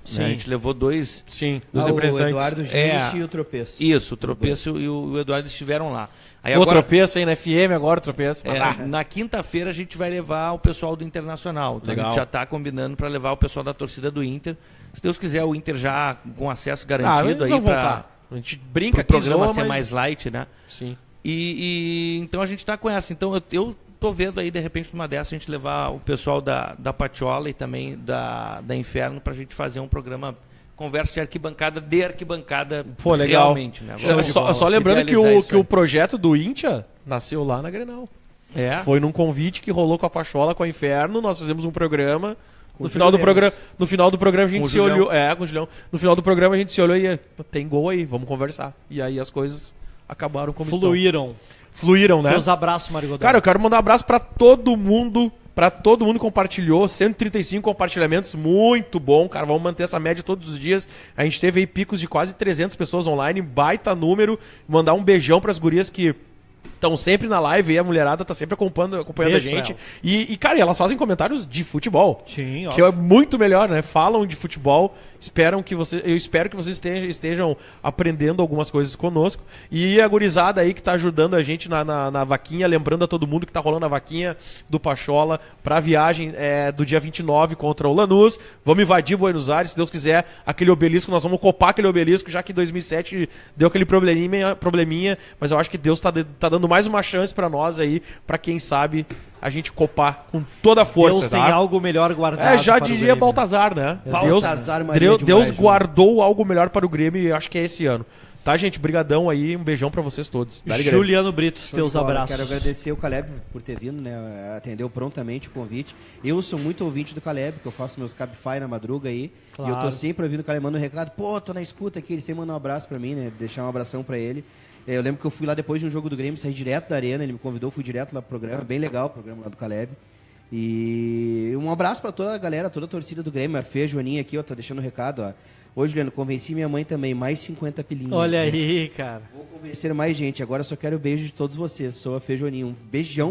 Sim. Né? A gente levou dois. Sim, dos O representantes. Eduardo Gilles e o Tropeço. Isso, o Tropeço e o Eduardo estiveram lá. Aí O agora, tropeço aí na FM, agora o tropeço. na quinta-feira a gente vai levar o pessoal do Internacional. Então Legal. a gente já tá combinando para levar o pessoal da torcida do Inter. Se Deus quiser, o Inter já com acesso Ah, garantido eles aí vão para voltar. A gente brinca o aqui, programa zoa, ser mas- mais light, né? Sim. Então a gente tá com essa. Então eu tô vendo aí, de repente, numa dessa, a gente levar o pessoal da Patiola e também da Inferno pra gente fazer um programa conversa de arquibancada Pô, legal. Realmente, né? Só lembrando que o projeto do Intia nasceu lá na Grenal. É. Foi num convite que rolou com a Pachola, com a Inferno, nós fizemos um programa. Com No o final Júlio do programa a gente Com o se Julião. olhou. Com o Julião. No final do programa a gente se olhou e tem gol aí, vamos conversar. E aí as coisas acabaram como Fluíram, né? Teus abraços, Mário Godoy. Cara, eu quero mandar um abraço pra todo mundo. Pra todo mundo que compartilhou, 135 compartilhamentos, muito bom, cara, vamos manter essa média todos os dias. A gente teve aí picos de quase 300 pessoas online, baita número. Mandar um beijão pras gurias que estão sempre na live e a mulherada tá sempre acompanhando Beijo a gente. pra Cara, elas fazem comentários de futebol. Sim, Que é muito melhor, né? Falam de futebol, eu espero que vocês estejam aprendendo algumas coisas conosco. E a gurizada aí que tá ajudando a gente na vaquinha, lembrando a todo mundo que tá rolando a vaquinha do Pachola pra viagem do dia 29 contra o Lanús. Vamos invadir Buenos Aires, se Deus quiser, aquele obelisco, nós vamos copar aquele obelisco, já que em 2007 deu aquele probleminha, mas eu acho que Deus tá dando mais uma chance pra nós aí, pra quem sabe a gente copar com toda a força. Deus tá? tem algo melhor guardado. Já para o diria Grêmio. Baltazar, né? Baltazar Maria de Deus Moraes, guardou algo melhor para o Grêmio e acho que é esse ano. Tá, gente? Brigadão aí, um beijão pra vocês todos. Dá-lhe Grêmio. Juliano Brito, Show teus de bola. abraços. Quero agradecer o Caleb por ter vindo, né? Atendeu prontamente o convite. Eu sou muito ouvinte do Caleb, que eu faço meus Cabify na madruga aí. Claro. E eu tô sempre ouvindo o Caleb mandando um recado. Pô, tô na escuta aqui. Ele sempre manda um abraço pra mim, né? Deixar um abração pra ele. Eu lembro que eu fui lá depois de um jogo do Grêmio, saí direto da arena. Ele me convidou, fui direto lá pro programa. Bem legal o programa lá do Caleb. E um abraço pra toda a galera, toda a torcida do Grêmio. A Fê, a Joaninha aqui, ó, tá deixando um recado, ó. Hoje, Juliano, convenci minha mãe também, mais 50 pilinhas. Olha aí, cara. Vou convencer mais gente. Agora só quero o beijo de todos vocês. Sou a Fê Joaninha. Um beijão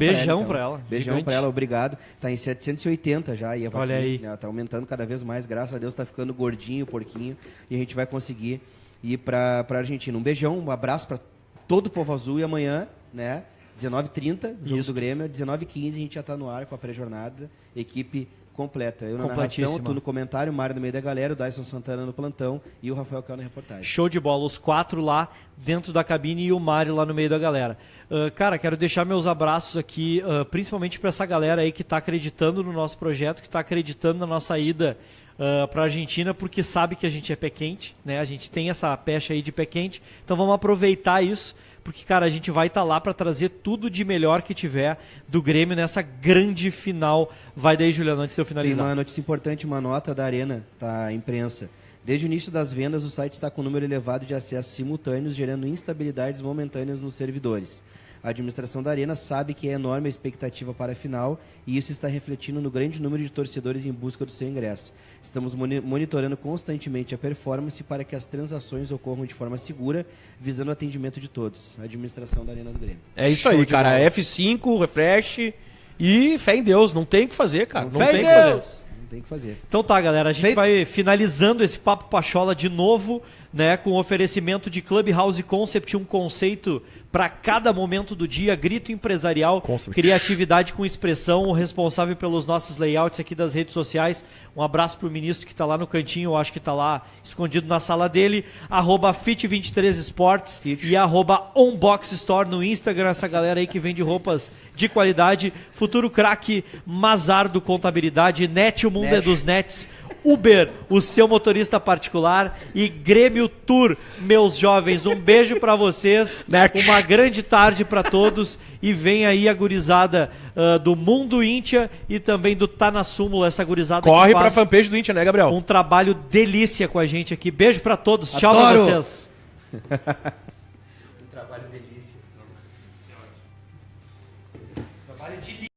Pra ela. Beijão Gigante. pra ela, obrigado. Tá em 780 já. E a Olha aí. Ela tá aumentando cada vez mais. Graças a Deus tá ficando gordinho, porquinho. E a gente vai conseguir ir pra Argentina. Um beijão, um abraço pra todo o povo azul. E amanhã, né? 19h30, jogo do Grêmio. 19h15 a gente já tá no ar com a pré-jornada. Equipe completa. Eu na narração, tu no comentário, o Mário no meio da galera, o Dyson Santana no plantão e o Rafael Cal na reportagem. Show de bola, os 4 lá dentro da cabine e o Mário lá no meio da galera. Cara, quero deixar meus abraços aqui, principalmente para essa galera aí que está acreditando no nosso projeto, que está acreditando na nossa ida para a Argentina, porque sabe que a gente é pé quente, né? A gente tem essa pecha aí de pé quente, então vamos aproveitar isso, porque, cara, a gente vai estar lá para trazer tudo de melhor que tiver do Grêmio nessa grande final. Vai daí, Juliano, antes de eu finalizar. Tem uma notícia importante, uma nota da Arena, tá? Imprensa. Desde o início das vendas, o site está com um número elevado de acessos simultâneos, gerando instabilidades momentâneas nos servidores. A administração da Arena sabe que é enorme a expectativa para a final e isso está refletindo no grande número de torcedores em busca do seu ingresso. Estamos monitorando constantemente a performance para que as transações ocorram de forma segura, visando o atendimento de todos. A administração da Arena do Grêmio. É isso aí, cara. F5, refresh e fé em Deus. Não tem o que fazer, cara. Não Fé tem em o que fazer. Deus! Não tem o que fazer. Então tá, galera, a gente Feito. vai finalizando esse Papo Pachola de novo, né, com o oferecimento de Clubhouse Concept, um conceito para cada momento do dia, grito empresarial, Concept. criatividade com expressão, o responsável pelos nossos layouts aqui das redes sociais. Um abraço pro ministro que tá lá no cantinho, eu acho que tá lá escondido na sala dele, @fit23esportes e @onboxstore no Instagram, essa galera aí que vende roupas de qualidade. Futuro craque Mazardo Contabilidade, Net, o mundo é dos nets. Uber, o seu motorista particular, e Grêmio Tour, meus jovens. Um beijo pra vocês, uma grande tarde pra todos, e vem aí a gurizada do Mundo Íntia e também do Tá na Súmula, essa gurizada Corre que pra faz fanpage do Intia, né, Gabriel? um trabalho delícia com a gente aqui. Beijo pra todos, tchau Adoro. pra vocês. Trabalho delícia. Trabalho delícia.